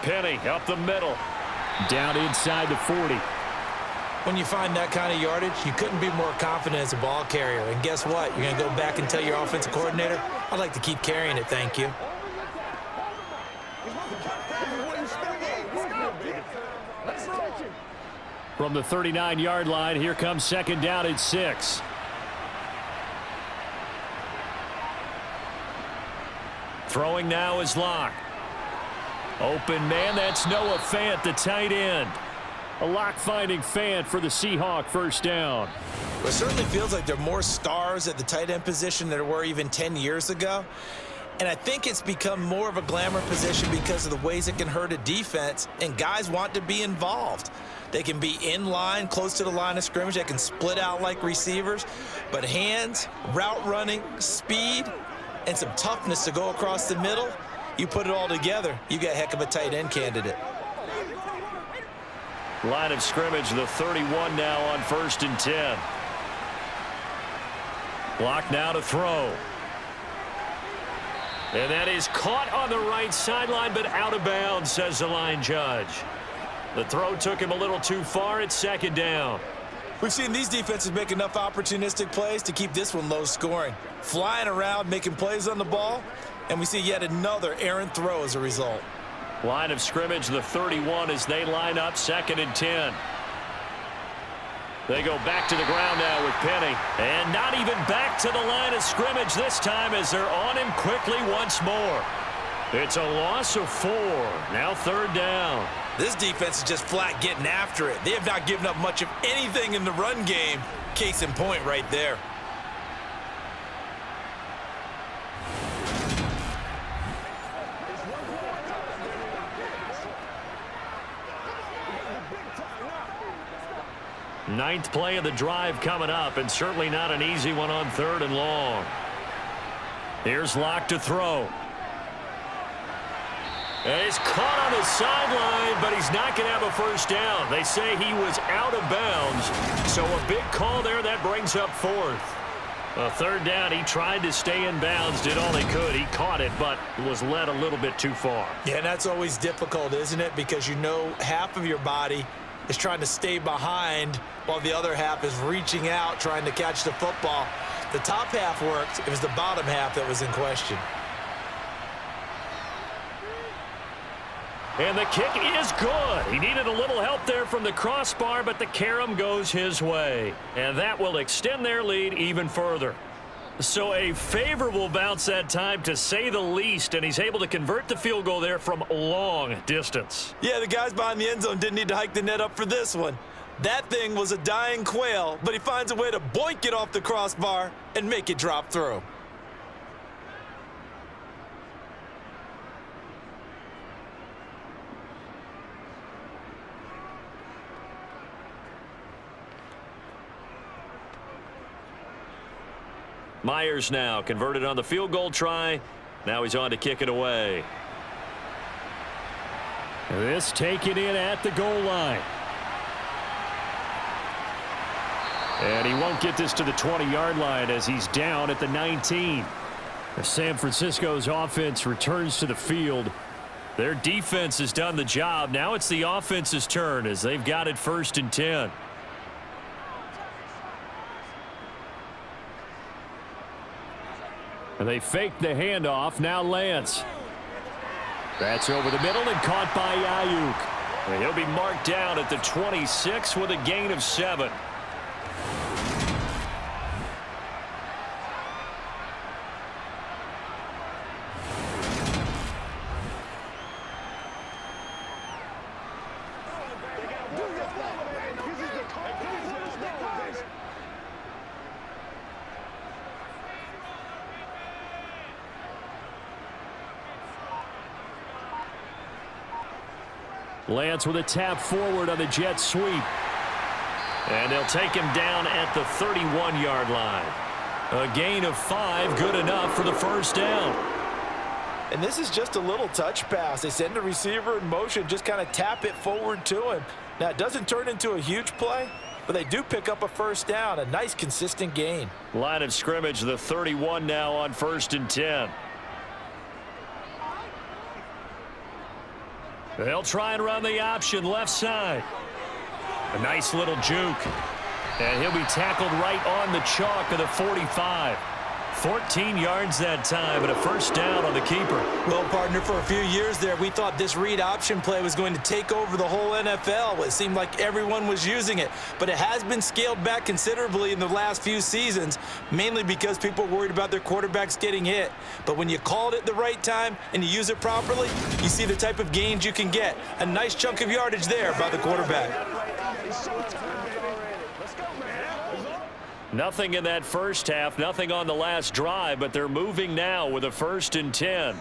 Speaker 2: Penny up the middle. Down inside the 40.
Speaker 3: When you find that kind of yardage, you couldn't be more confident as a ball carrier. And guess what? You're going to go back and tell your offensive coordinator, I'd like to keep carrying it, thank you.
Speaker 2: From the 39-yard line, here comes second down at 6. Throwing now is Locke. Open man, that's Noah Fant, the tight end. A Locke-finding Fant for the Seahawk first down.
Speaker 3: Well, it certainly feels like there are more stars at the tight end position than there were even 10 years ago. And I think it's become more of a glamour position because of the ways it can hurt a defense, and guys want to be involved. They can be in line, close to the line of scrimmage. They can split out like receivers. But hands, route running, speed, and some toughness to go across the middle, you put it all together, you got a heck of a tight end candidate.
Speaker 2: Line of scrimmage, the 31 now on 1st and 10. Block now to throw. And that is caught on the right sideline, but out of bounds, says the line judge. The throw took him a little too far. It's second down.
Speaker 3: We've seen these defenses make enough opportunistic plays to keep this one low scoring. Flying around, making plays on the ball, and we see yet another errant throw as a result.
Speaker 2: Line of scrimmage, the 31 as they line up 2nd and 10. They go back to the ground now with Penny. And not even back to the line of scrimmage this time as they're on him quickly once more. It's a loss of 4. Now 3rd down.
Speaker 3: This defense is just flat getting after it. They have not given up much of anything in the run game. Case in point right there.
Speaker 2: Ninth play of the drive coming up, and certainly not an easy one on 3rd and long. Here's Locke to throw. And he's caught on the sideline, but he's not going to have a first down. They say he was out of bounds, so a big call there that brings up 4th. A 3rd down, he tried to stay in bounds, did all he could. He caught it, but was led a little bit too far.
Speaker 3: Yeah, and that's always difficult, isn't it? Because you know half of your body is trying to stay behind while the other half is reaching out, trying to catch the football. The top half worked. It was the bottom half that was in question.
Speaker 2: And the kick is good. He needed a little help there from the crossbar, but the carom goes his way. And that will extend their lead even further. So a favorable bounce that time, to say the least, and he's able to convert the field goal there from long distance.
Speaker 3: Yeah, the guys behind the end zone didn't need to hike the net up for this one. That thing was a dying quail, but he finds a way to boink it off the crossbar and make it drop through.
Speaker 2: Myers now converted on the field goal try. Now he's on to kick it away. This taken in at the goal line. And he won't get this to the 20-yard line as he's down at the 19. San Francisco's offense returns to the field. Their defense has done the job. Now it's the offense's turn as they've got it 1st and 10. And they fake the handoff. Now Lance. That's over the middle and caught by Ayuk. And he'll be marked down at the 26 with a gain of 7. Lance with a tap forward on the jet sweep. And they'll take him down at the 31-yard line. A gain of 5, good enough for the 1st down.
Speaker 3: And this is just a little touch pass. They send the receiver in motion, just kind of tap it forward to him. Now, it doesn't turn into a huge play, but they do pick up a 1st down, a nice consistent gain.
Speaker 2: Line of scrimmage, the 31 now on 1st and 10. They'll try and run the option left side. A nice little juke. And he'll be tackled right on the chalk of the 45. 14 yards that time, and a 1st down on the keeper.
Speaker 3: Well, partner, for a few years there, we thought this read option play was going to take over the whole NFL. It seemed like everyone was using it, but it has been scaled back considerably in the last few seasons, mainly because people are worried about their quarterbacks getting hit. But when you call it at the right time and you use it properly, you see the type of gains you can get. A nice chunk of yardage there by the quarterback.
Speaker 2: Nothing in that 1st half, nothing on the last drive, but they're moving now with a 1st and 10.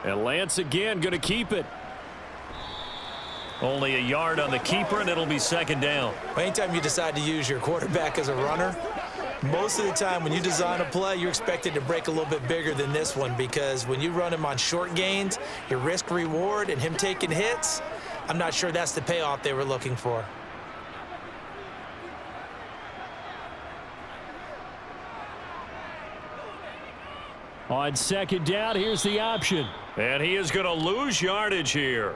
Speaker 2: And Lance again going to keep it. Only a yard on the keeper, and it'll be 2nd down.
Speaker 3: Anytime you decide to use your quarterback as a runner, most of the time when you design a play, you're expected to break a little bit bigger than this one, because when you run him on short gains, your risk-reward and him taking hits, I'm not sure that's the payoff they were looking for.
Speaker 2: On 2nd down, here's the option. And he is going to lose yardage here.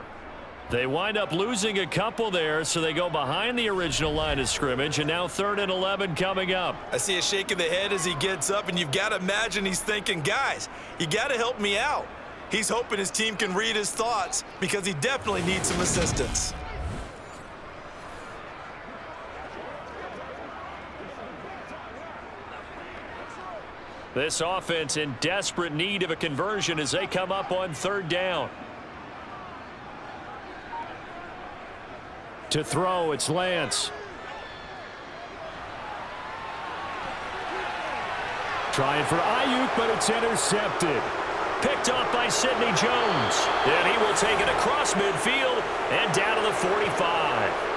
Speaker 2: They wind up losing a couple there, so they go behind the original line of scrimmage, and now 3rd and 11 coming up.
Speaker 3: I see a shake of the head as he gets up, and you've got to imagine he's thinking, guys, you got to help me out. He's hoping his team can read his thoughts because he definitely needs some assistance.
Speaker 2: This offense in desperate need of a conversion as they come up on 3rd down. To throw, it's Lance. Trying for Ayuk, but it's intercepted. Picked off by Sidney Jones. And he will take it across midfield and down to the 45.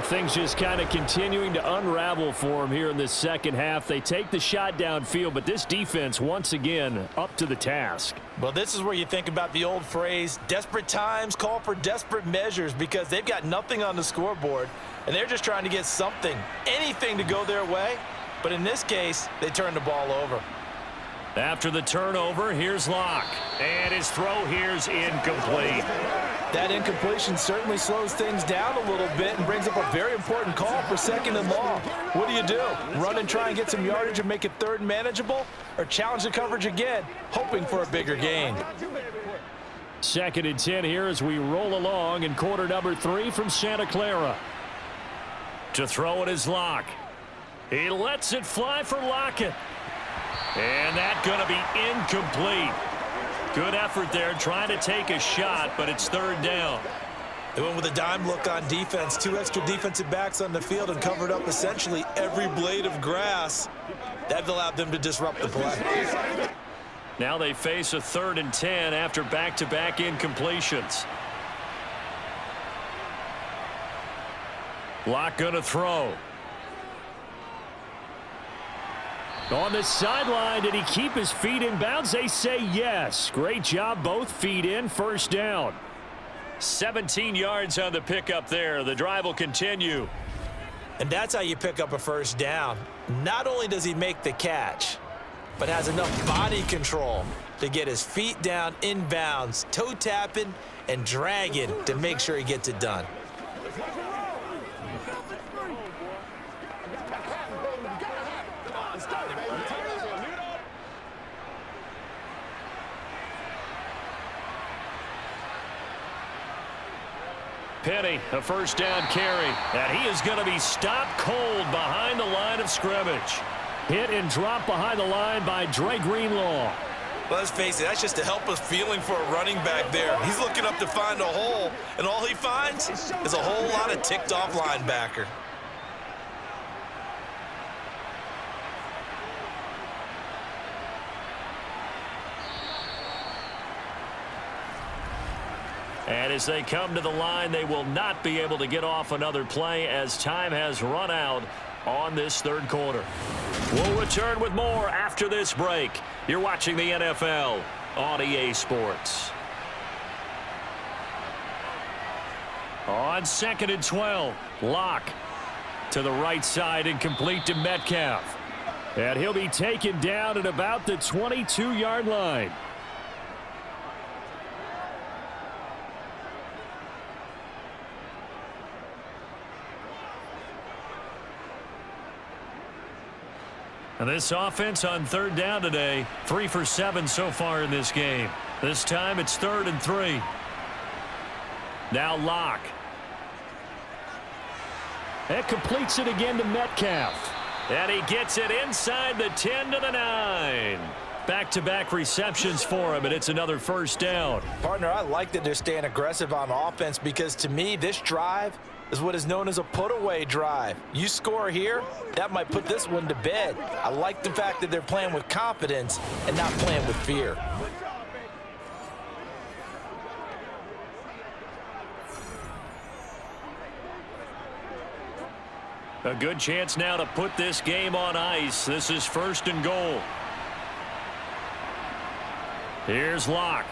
Speaker 2: Things just kind of continuing to unravel for him here in this 2nd half. They take the shot downfield, but this defense once again up to the task.
Speaker 3: Well, this is where you think about the old phrase, desperate times call for desperate measures, because they've got nothing on the scoreboard, and they're just trying to get something, anything to go their way. But in this case, they turn the ball over.
Speaker 2: After the turnover, here's Locke. And his throw here's incomplete.
Speaker 3: That incompletion certainly slows things down a little bit and brings up a very important call for 2nd and long. What do? Run and try and get some yardage and make it 3rd and manageable? Or challenge the coverage again, hoping for a bigger gain?
Speaker 2: 2nd and 10 here as we roll along in quarter number 3 from Santa Clara. To throw it is Locke. He lets it fly for Lockett. And that's going to be incomplete. Good effort there trying to take a shot, but it's 3rd down.
Speaker 3: They went with a dime look on defense. 2 extra defensive backs on the field and covered up essentially every blade of grass. That allowed them to disrupt the play.
Speaker 2: Now they face a 3rd and 10 after back-to-back incompletions. Locke going to throw. On the sideline, did he keep his feet in bounds? They say yes. Great job, both feet in, 1st down. 17 yards on the pickup there. The drive will continue.
Speaker 3: And that's how you pick up a 1st down. Not only does he make the catch, but has enough body control to get his feet down in bounds, toe tapping and dragging to make sure he gets it done.
Speaker 2: Penny, a 1st down carry. And he is going to be stopped cold behind the line of scrimmage. Hit and drop behind the line by Dre Greenlaw.
Speaker 3: Well, let's face it, that's just a helpless feeling for a running back there. He's looking up to find a hole, and all he finds is a whole lot of ticked-off linebacker.
Speaker 2: And as they come to the line, they will not be able to get off another play as time has run out on this 3rd quarter. We'll return with more after this break. You're watching the NFL on EA Sports. On 2nd and 12, Locke to the right side and complete to Metcalf. And he'll be taken down at about the 22-yard line. And this offense on 3rd down today, 3 for 7 so far in this game. This time it's 3rd and 3. Now Locke. That completes it again to Metcalf. And he gets it inside the 10 to the 9. Back-to-back receptions for him, and it's another 1st down.
Speaker 3: Partner, I like that they're staying aggressive on offense because to me, this drive is what is known as a put-away drive. You score here, that might put this one to bed. I like the fact that they're playing with confidence and not playing with fear.
Speaker 2: A good chance now to put this game on ice. This is 1st and goal. Here's Locke.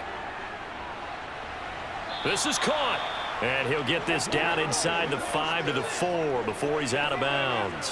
Speaker 2: This is caught. And he'll get this down inside the 5 to the 4 before he's out of bounds.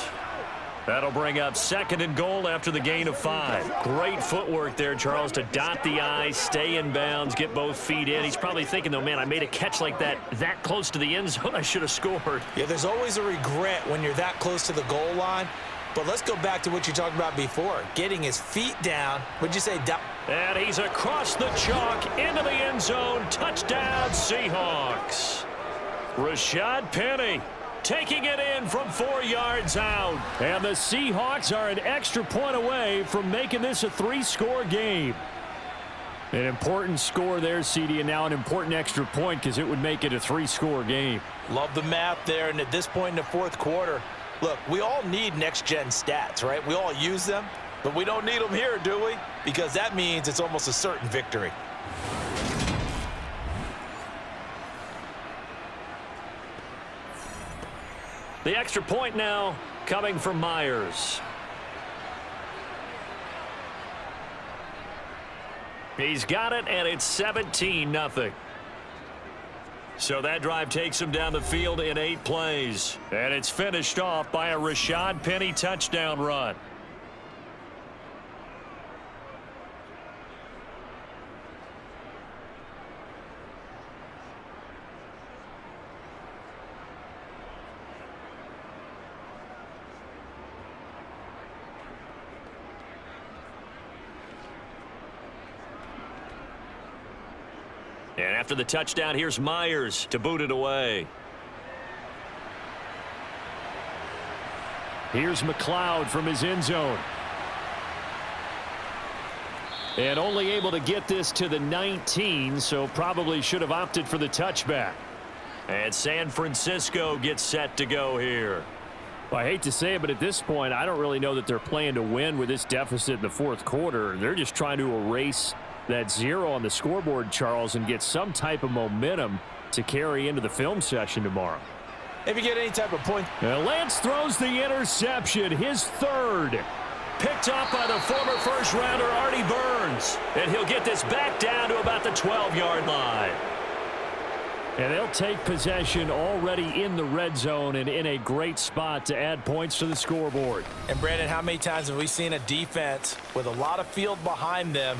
Speaker 2: That'll bring up 2nd and goal after the gain of 5. Great footwork there, Charles, to dot the I, stay in bounds, get both feet in. He's probably thinking, though, man, I made a catch like that close to the end zone. I should have scored.
Speaker 3: Yeah, there's always a regret when you're that close to the goal line. But let's go back to what you talked about before. Getting his feet down. What'd you say? Down.
Speaker 2: And he's across the chalk into the end zone. Touchdown, Seahawks. Rashad Penny taking it in from 4 yards out. And the Seahawks are an extra point away from making this a 3-score game. An important score there, CD, and now an important extra point because it would make it a 3-score game.
Speaker 3: Love the math there, and at this point in the 4th quarter, look, we all need next-gen stats, right? We all use them, but we don't need them here, do we? Because that means it's almost a certain victory.
Speaker 2: The extra point now coming from Myers. He's got it, and it's 17-0. So that drive takes him down the field in 8 plays. And it's finished off by a Rashad Penny touchdown run. And after the touchdown, here's Myers to boot it away. Here's McLeod from his end zone. And only able to get this to the 19, so probably should have opted for the touchback. And San Francisco gets set to go here.
Speaker 6: Well, I hate to say it, but at this point, I don't really know that they're playing to win with this deficit in the fourth quarter. They're just trying to erase that 0 on the scoreboard, Charles, and get some type of momentum to carry into the film session tomorrow.
Speaker 3: If you get any type of point.
Speaker 2: And Lance throws the interception, his third. Picked up by the former first-rounder Artie Burns. And he'll get this back down to about the 12-yard line.
Speaker 6: And they'll take possession already in the red zone and in a great spot to add points to the scoreboard.
Speaker 3: And, Brandon, how many times have we seen a defense with a lot of field behind them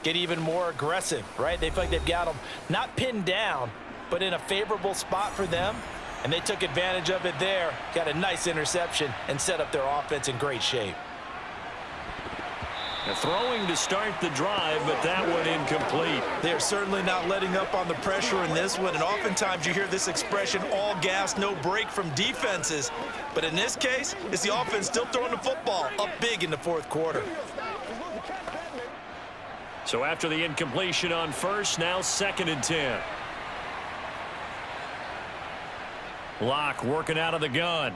Speaker 3: get even more aggressive, right? They feel like they've got them not pinned down, but in a favorable spot for them. And they took advantage of it there, got a nice interception, and set up their offense in great shape.
Speaker 2: Throwing to start the drive, but that one incomplete.
Speaker 3: They're certainly not letting up on the pressure in this one, and oftentimes you hear this expression, all gas, no break from defenses. But in this case, it's the offense still throwing the football up big in the fourth quarter.
Speaker 2: So after the incompletion on first, now 2nd and 10. Locke working out of the gun.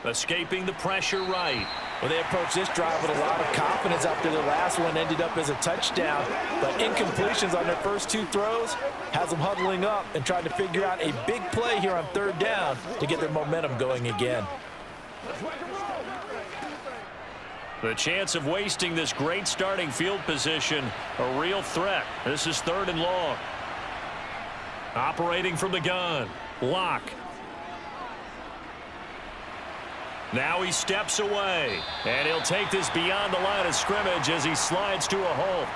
Speaker 2: Escaping the pressure right.
Speaker 3: Well, they approached this drive with a lot of confidence after the last one ended up as a touchdown. But incompletions on their first 2 throws has them huddling up and trying to figure out a big play here on 3rd down to get their momentum going again.
Speaker 2: The chance of wasting this great starting field position, a real threat. This is 3rd and long. Operating from the gun, Locke. Now he steps away, and he'll take this beyond the line of scrimmage as he slides to a halt.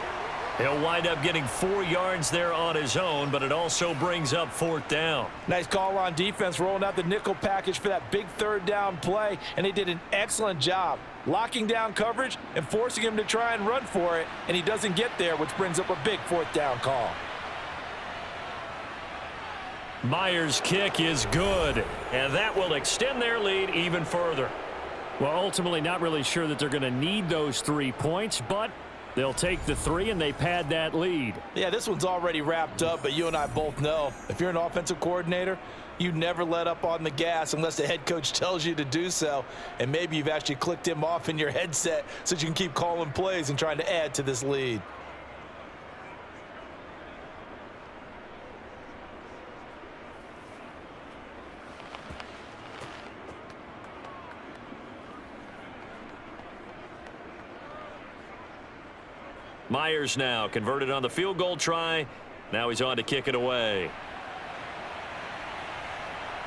Speaker 2: He'll wind up getting 4 yards there on his own, but it also brings up 4th down.
Speaker 3: Nice call on defense, rolling out the nickel package for that big 3rd down play, and they did an excellent job locking down coverage and forcing him to try and run for it, and he doesn't get there, which brings up a big 4th down call.
Speaker 2: Myers' kick is good, and that will extend their lead even further.
Speaker 6: Well, ultimately not really sure that they're going to need those 3 points, but they'll take the 3 and they pad that lead.
Speaker 3: Yeah, this one's already wrapped up, but you and I both know if you're an offensive coordinator, you never let up on the gas unless the head coach tells you to do so, and maybe you've actually clicked him off in your headset so you can keep calling plays and trying to add to this lead.
Speaker 2: Myers now converted on the field goal try. Now he's on to kick it away.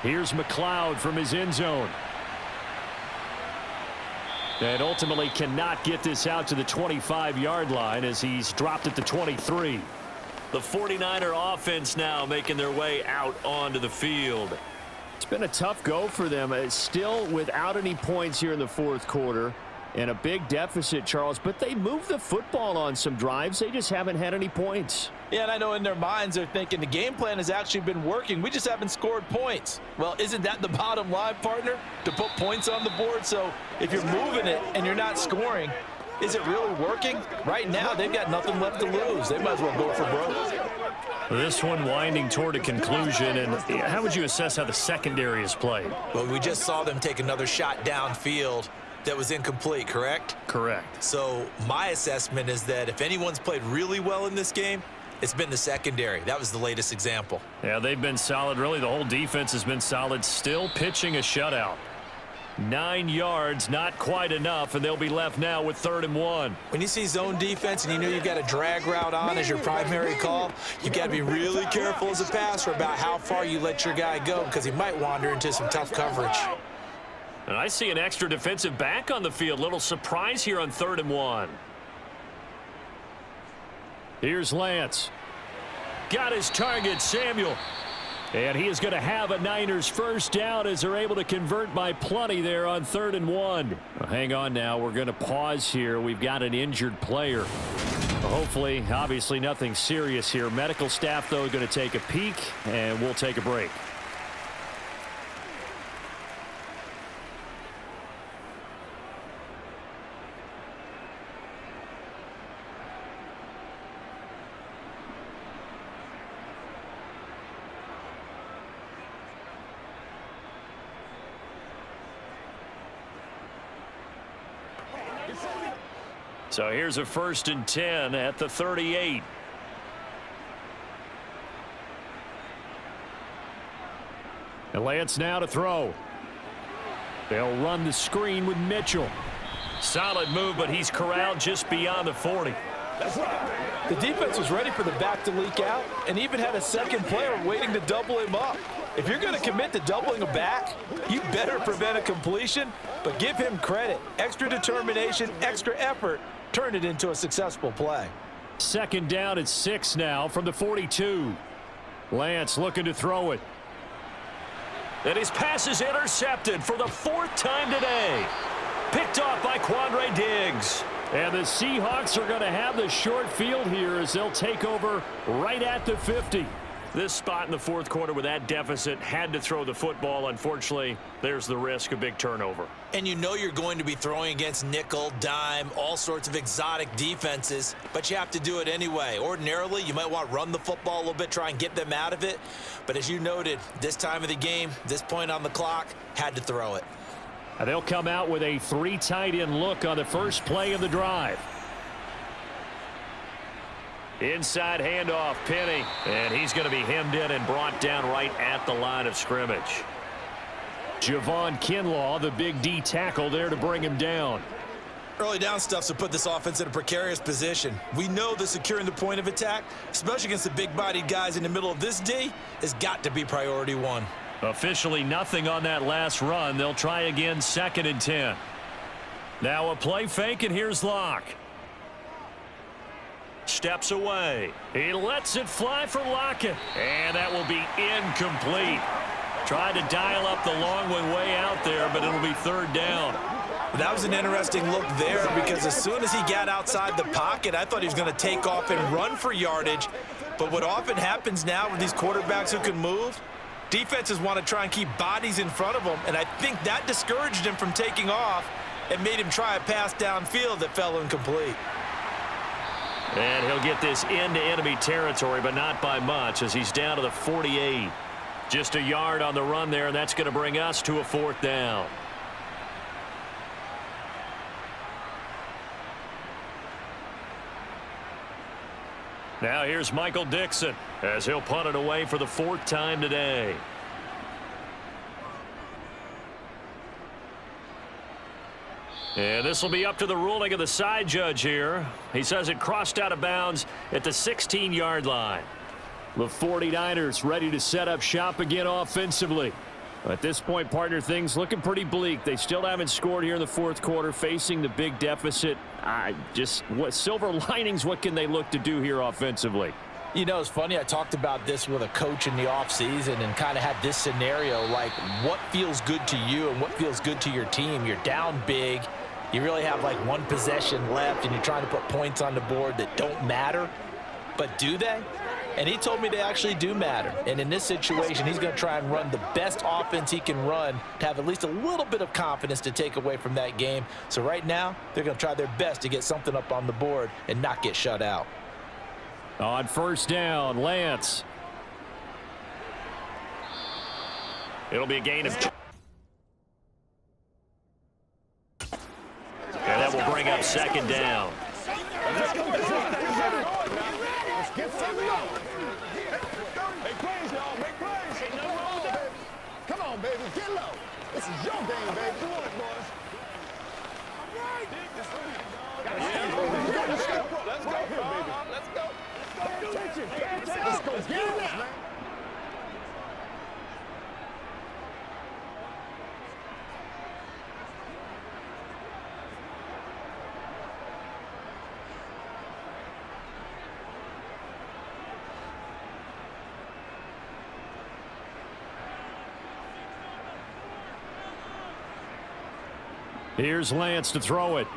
Speaker 6: Here's McLeod from his end zone. And ultimately cannot get this out to the 25-yard line as he's dropped at the 23.
Speaker 2: The 49er offense now making their way out onto the field.
Speaker 6: It's been a tough go for them. Still without any points here in the fourth quarter. And a big deficit, Charles, but they moved the football on some drives. They just haven't had any points.
Speaker 3: Yeah, and I know in their minds they're thinking the game plan has actually been working. We just haven't scored points. Well, isn't that the bottom line, partner? To put points on the board? So if you're moving it and you're not scoring, is it really working? Right now, they've got nothing left to lose. They might as well go for broke.
Speaker 2: This one winding toward a conclusion, and how would you assess how the secondary has played?
Speaker 3: Well, we just saw them take another shot downfield that was incomplete, correct?
Speaker 2: Correct.
Speaker 3: So my assessment is that if anyone's played really well in this game, it's been the secondary. That was the latest example.
Speaker 2: Yeah, they've been solid. Really, the whole defense has been solid. Still pitching a shutout. 9 yards, not quite enough, and they'll be left now with 3rd and 1.
Speaker 3: When you see zone defense and you know you've got a drag route on as your primary call, you've got to be really careful as a passer about how far you let your guy go because he might wander into some tough coverage.
Speaker 2: And I see an extra defensive back on the field. Little surprise here on 3rd and 1.
Speaker 6: Here's Lance.
Speaker 2: Got his target, Samuel.
Speaker 6: And he is going to have a Niners first down as they're able to convert by plenty there on 3rd and 1. Well, hang on now. We're going to pause here. We've got an injured player.
Speaker 2: Hopefully, obviously nothing serious here. Medical staff, though, going to take a peek, and we'll take a break. So here's a 1st and 10 at the 38. And Lance now to throw. They'll run the screen with Mitchell. Solid move, but he's corralled just beyond the 40.
Speaker 3: The defense was ready for the back to leak out and even had a second player waiting to double him up. If you're going to commit to doubling a back, you better prevent a completion, but give him credit. Extra determination, extra effort, turn it into a successful play.
Speaker 2: 2nd down at 6 now from the 42. Lance looking to throw it. And his pass is intercepted for the 4th time today. Picked off by Quandre Diggs. And the Seahawks are going to have the short field here as they'll take over right at the 50. This spot in the 4th quarter with that deficit, had to throw the football. Unfortunately, there's the risk of big turnover.
Speaker 7: And you know you're going to be throwing against nickel, dime, all sorts of exotic defenses, but you have to do it anyway. Ordinarily, you might want to run the football a little bit, try and get them out of it. But as you noted, this time of the game, this point on the clock, had to throw it.
Speaker 2: And they'll come out with a 3 tight end look on the first play of the drive. Inside handoff, Penny, and he's going to be hemmed in and brought down right at the line of scrimmage. Javon Kinlaw, the big D tackle there to bring him down.
Speaker 7: Early down stuff to put this offense in a precarious position. We know that securing the point of attack, especially against the big-bodied guys in the middle of this D, has got to be priority 1.
Speaker 2: Officially nothing on that last run. They'll try again, 2nd and 10. Now a play fake, and here's Locke. Steps away. He lets it fly for Lockett. And that will be incomplete. Tried to dial up the long one way out there, but it'll be 3rd down.
Speaker 7: That was an interesting look there because as soon as he got outside the pocket, I thought he was going to take off and run for yardage. But what often happens now with these quarterbacks who can move, defenses want to try and keep bodies in front of them, and I think that discouraged him from taking off and made him try a pass downfield that fell incomplete.
Speaker 2: And he'll get this into enemy territory, but not by much as he's down to the 48. Just a yard on the run there, and that's going to bring us to a 4th down. Now here's Michael Dixon as he'll punt it away for the 4th time today. And this will be up to the ruling of the side judge here. He says it crossed out of bounds at the 16-yard line. The 49ers ready to set up shop again offensively. At this point, partner, things looking pretty bleak. They still haven't scored here in the 4th quarter, facing the big deficit. What silver linings, what can they look to do here offensively?
Speaker 3: You know, it's funny, I talked about this with a coach in the offseason and kind of had this scenario, like what feels good to you and what feels good to your team. You're down big. You really have like 1 possession left, and you're trying to put points on the board that don't matter. But do they? And he told me they actually do matter. And in this situation, he's going to try and run the best offense he can run to have at least a little bit of confidence to take away from that game. So right now, they're going to try their best to get something up on the board and not get shut out.
Speaker 2: On 1st down, Lance. It'll be a gain of 2. And that will bring up 2nd down.
Speaker 5: Let's get some going. Make plays, y'all. Make plays. Ain't nothing wrong with that. Come on, baby. Get low. This is your game, baby. Do it, boys. All right. Let's go. Let's go. Let's go. Let's go. Get it now.
Speaker 2: Here's Lance to throw it.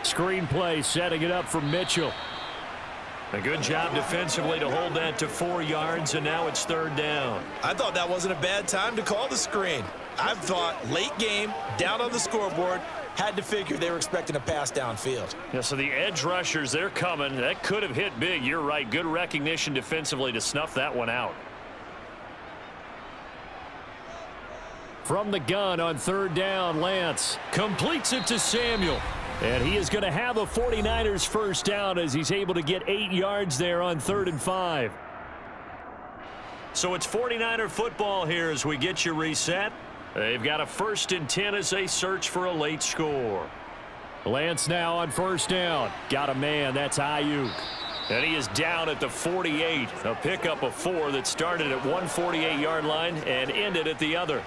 Speaker 2: Screen play, setting it up for Mitchell. A good job defensively to hold that to 4 yards, and now it's 3rd down.
Speaker 7: I thought that wasn't a bad time to call the screen. I thought late game, down on the scoreboard, had to figure they were expecting a pass downfield.
Speaker 2: Yeah, so the edge rushers, they're coming. That could have hit big. You're right. Good recognition defensively to snuff that one out.
Speaker 6: From the gun on 3rd down, Lance completes it to Samuel. And he is going to have a 49ers first down as he's able to get 8 yards there on 3rd and 5.
Speaker 2: So it's 49er football here as we get you reset. They've got a 1st and 10 as they search for a late score.
Speaker 6: Lance now on 1st down. Got a man. That's Ayuk.
Speaker 2: And he is down at the 48. A pickup of 4 that started at one 48-yard line and ended at the other.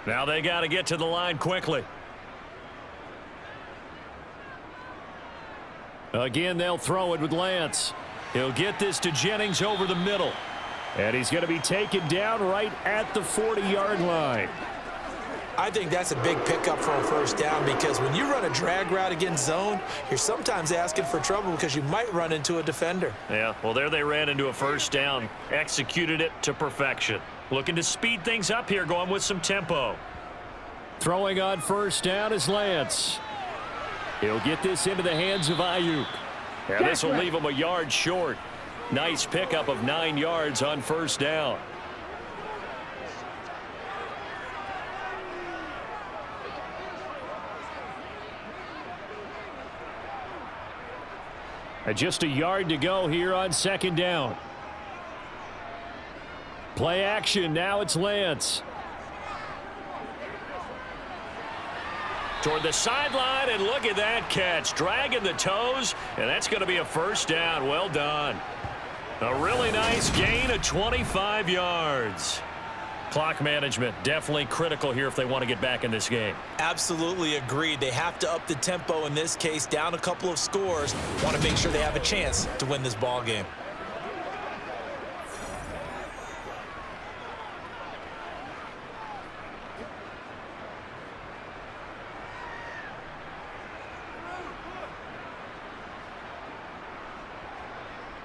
Speaker 2: Now they got to get to the line quickly.
Speaker 6: Again, they'll throw it with Lance. He'll get this to Jennings over the middle. And he's going to be taken down right at the 40-yard line.
Speaker 7: I think that's a big pickup for a 1st down because when you run a drag route against zone, you're sometimes asking for trouble because you might run into a defender.
Speaker 2: Yeah, well, there they ran into a 1st down. Executed it to perfection. Looking to speed things up here, going with some tempo.
Speaker 6: Throwing on 1st down is Lance. He'll get this into the hands of Ayuk.
Speaker 2: And this will leave him a yard short. Nice pickup of 9 yards on 1st down.
Speaker 6: And just a yard to go here on 2nd down. Play action. Now it's Lance.
Speaker 2: Toward the sideline, and look at that catch. Dragging the toes, and that's going to be a 1st down. Well done. A really nice gain of 25 yards. Clock management definitely critical here if they want to get back in this game.
Speaker 7: Absolutely agreed. They have to up the tempo in this case, down a couple of scores. Want to make sure they have a chance to win this ball game.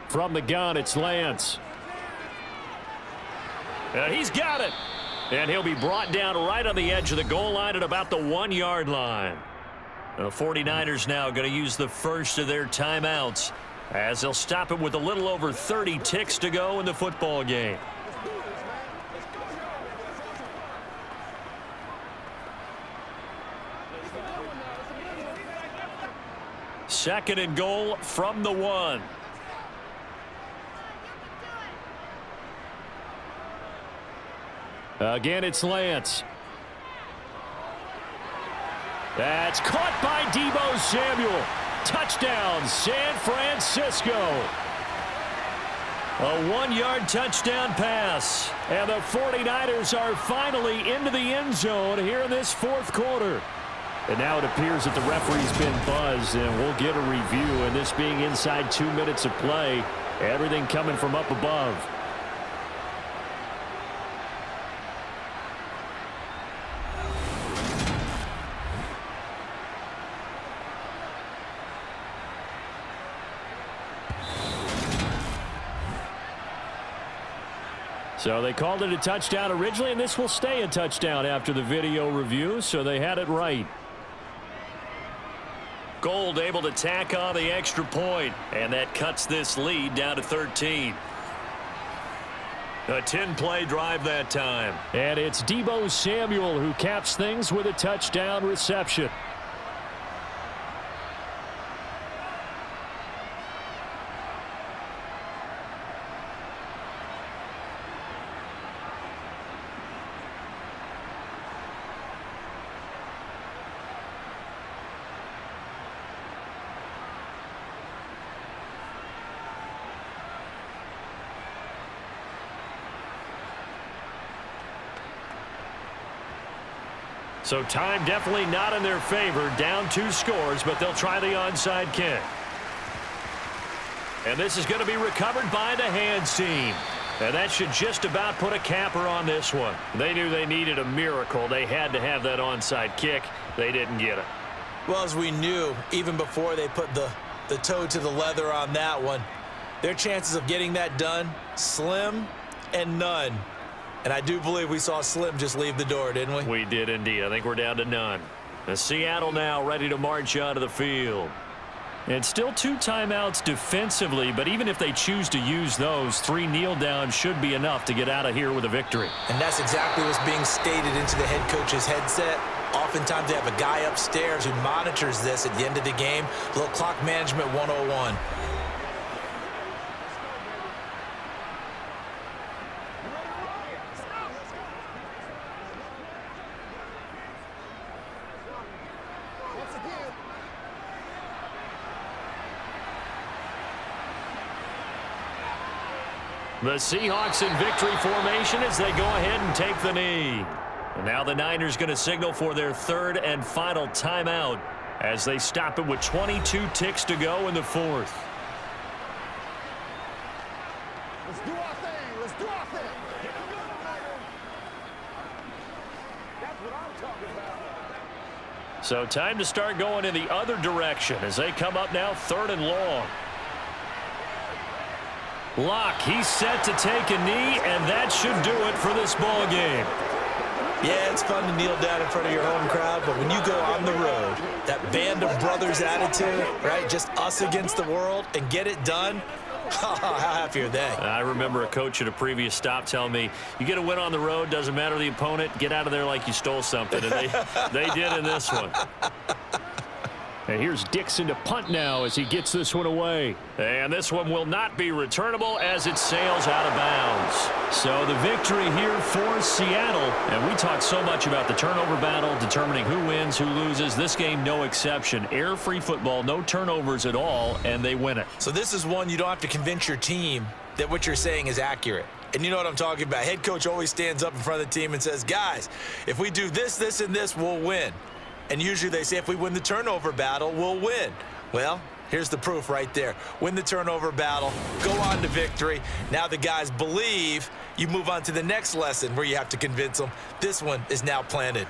Speaker 6: From the gun, it's Lance.
Speaker 2: He's got it. And he'll be brought down right on the edge of the goal line at about the 1-yard line. The 49ers now going to use the first of their timeouts as they'll stop it with a little over 30 ticks to go in the football game. Second and goal from the 1.
Speaker 6: Again, it's Lance. That's caught by Deebo Samuel. Touchdown, San Francisco. A 1-yard touchdown pass. And the 49ers are finally into the end zone here in this 4th quarter. And now it appears that the referee's been buzzed, and we'll get a review. And this being inside 2 minutes of play, everything coming from up above. So they called it a touchdown originally, and this will stay a touchdown after the video review, so they had it right.
Speaker 2: Gold able to tack on the extra point, and that cuts this lead down to 13. A 10-play drive that time.
Speaker 6: And it's Deebo Samuel who caps things with a touchdown reception.
Speaker 2: So time definitely not in their favor. Down 2 scores, but they'll try the onside kick. And this is going to be recovered by the hands team. And that should just about put a capper on this one. They knew they needed a miracle. They had to have that onside kick. They didn't get it.
Speaker 7: Well, as we knew, even before they put the toe to the leather on that one, their chances of getting that done, slim and none. And I do believe we saw Slim just leave the door, didn't we?
Speaker 2: We did indeed. I think we're down to none. And Seattle now ready to march onto the field. And still 2 timeouts defensively, but even if they choose to use those, 3 kneel downs should be enough to get out of here with a victory.
Speaker 7: And that's exactly what's being stated into the head coach's headset. Oftentimes they have a guy upstairs who monitors this at the end of the game. A little clock management 101.
Speaker 2: The Seahawks in victory formation as they go ahead and take the knee. And now the Niners going to signal for their 3rd and final timeout as they stop it with 22 ticks to go in the 4th.
Speaker 5: Let's do our thing. Let's do our thing. That's what I'm talking about.
Speaker 2: So time to start going in the other direction as they come up now 3rd and long. Locke, he's set to take a knee, and that should do it for this ball game.
Speaker 7: Yeah, it's fun to kneel down in front of your home crowd, but when you go on the road, that band of brothers attitude, right, just us against the world, and get it done, how happy are they?
Speaker 2: I remember a coach at a previous stop telling me, you get a win on the road, doesn't matter the opponent, get out of there like you stole something, and they did in this one.
Speaker 6: And here's Dixon to punt now as he gets this one away.
Speaker 2: And this one will not be returnable as it sails out of bounds. So the victory here for Seattle. And we talked so much about the turnover battle, determining who wins, who loses. This game, no exception. Air-free football, no turnovers at all, and they win it.
Speaker 7: So this is one you don't have to convince your team that what you're saying is accurate. And you know what I'm talking about. Head coach always stands up in front of the team and says, guys, if we do this, this, and this, we'll win. And usually they say if we win the turnover battle, we'll win. Well, here's the proof right there. Win the turnover battle, go on to victory. Now the guys believe. You move on to the next lesson where you have to convince them. This one is now planted.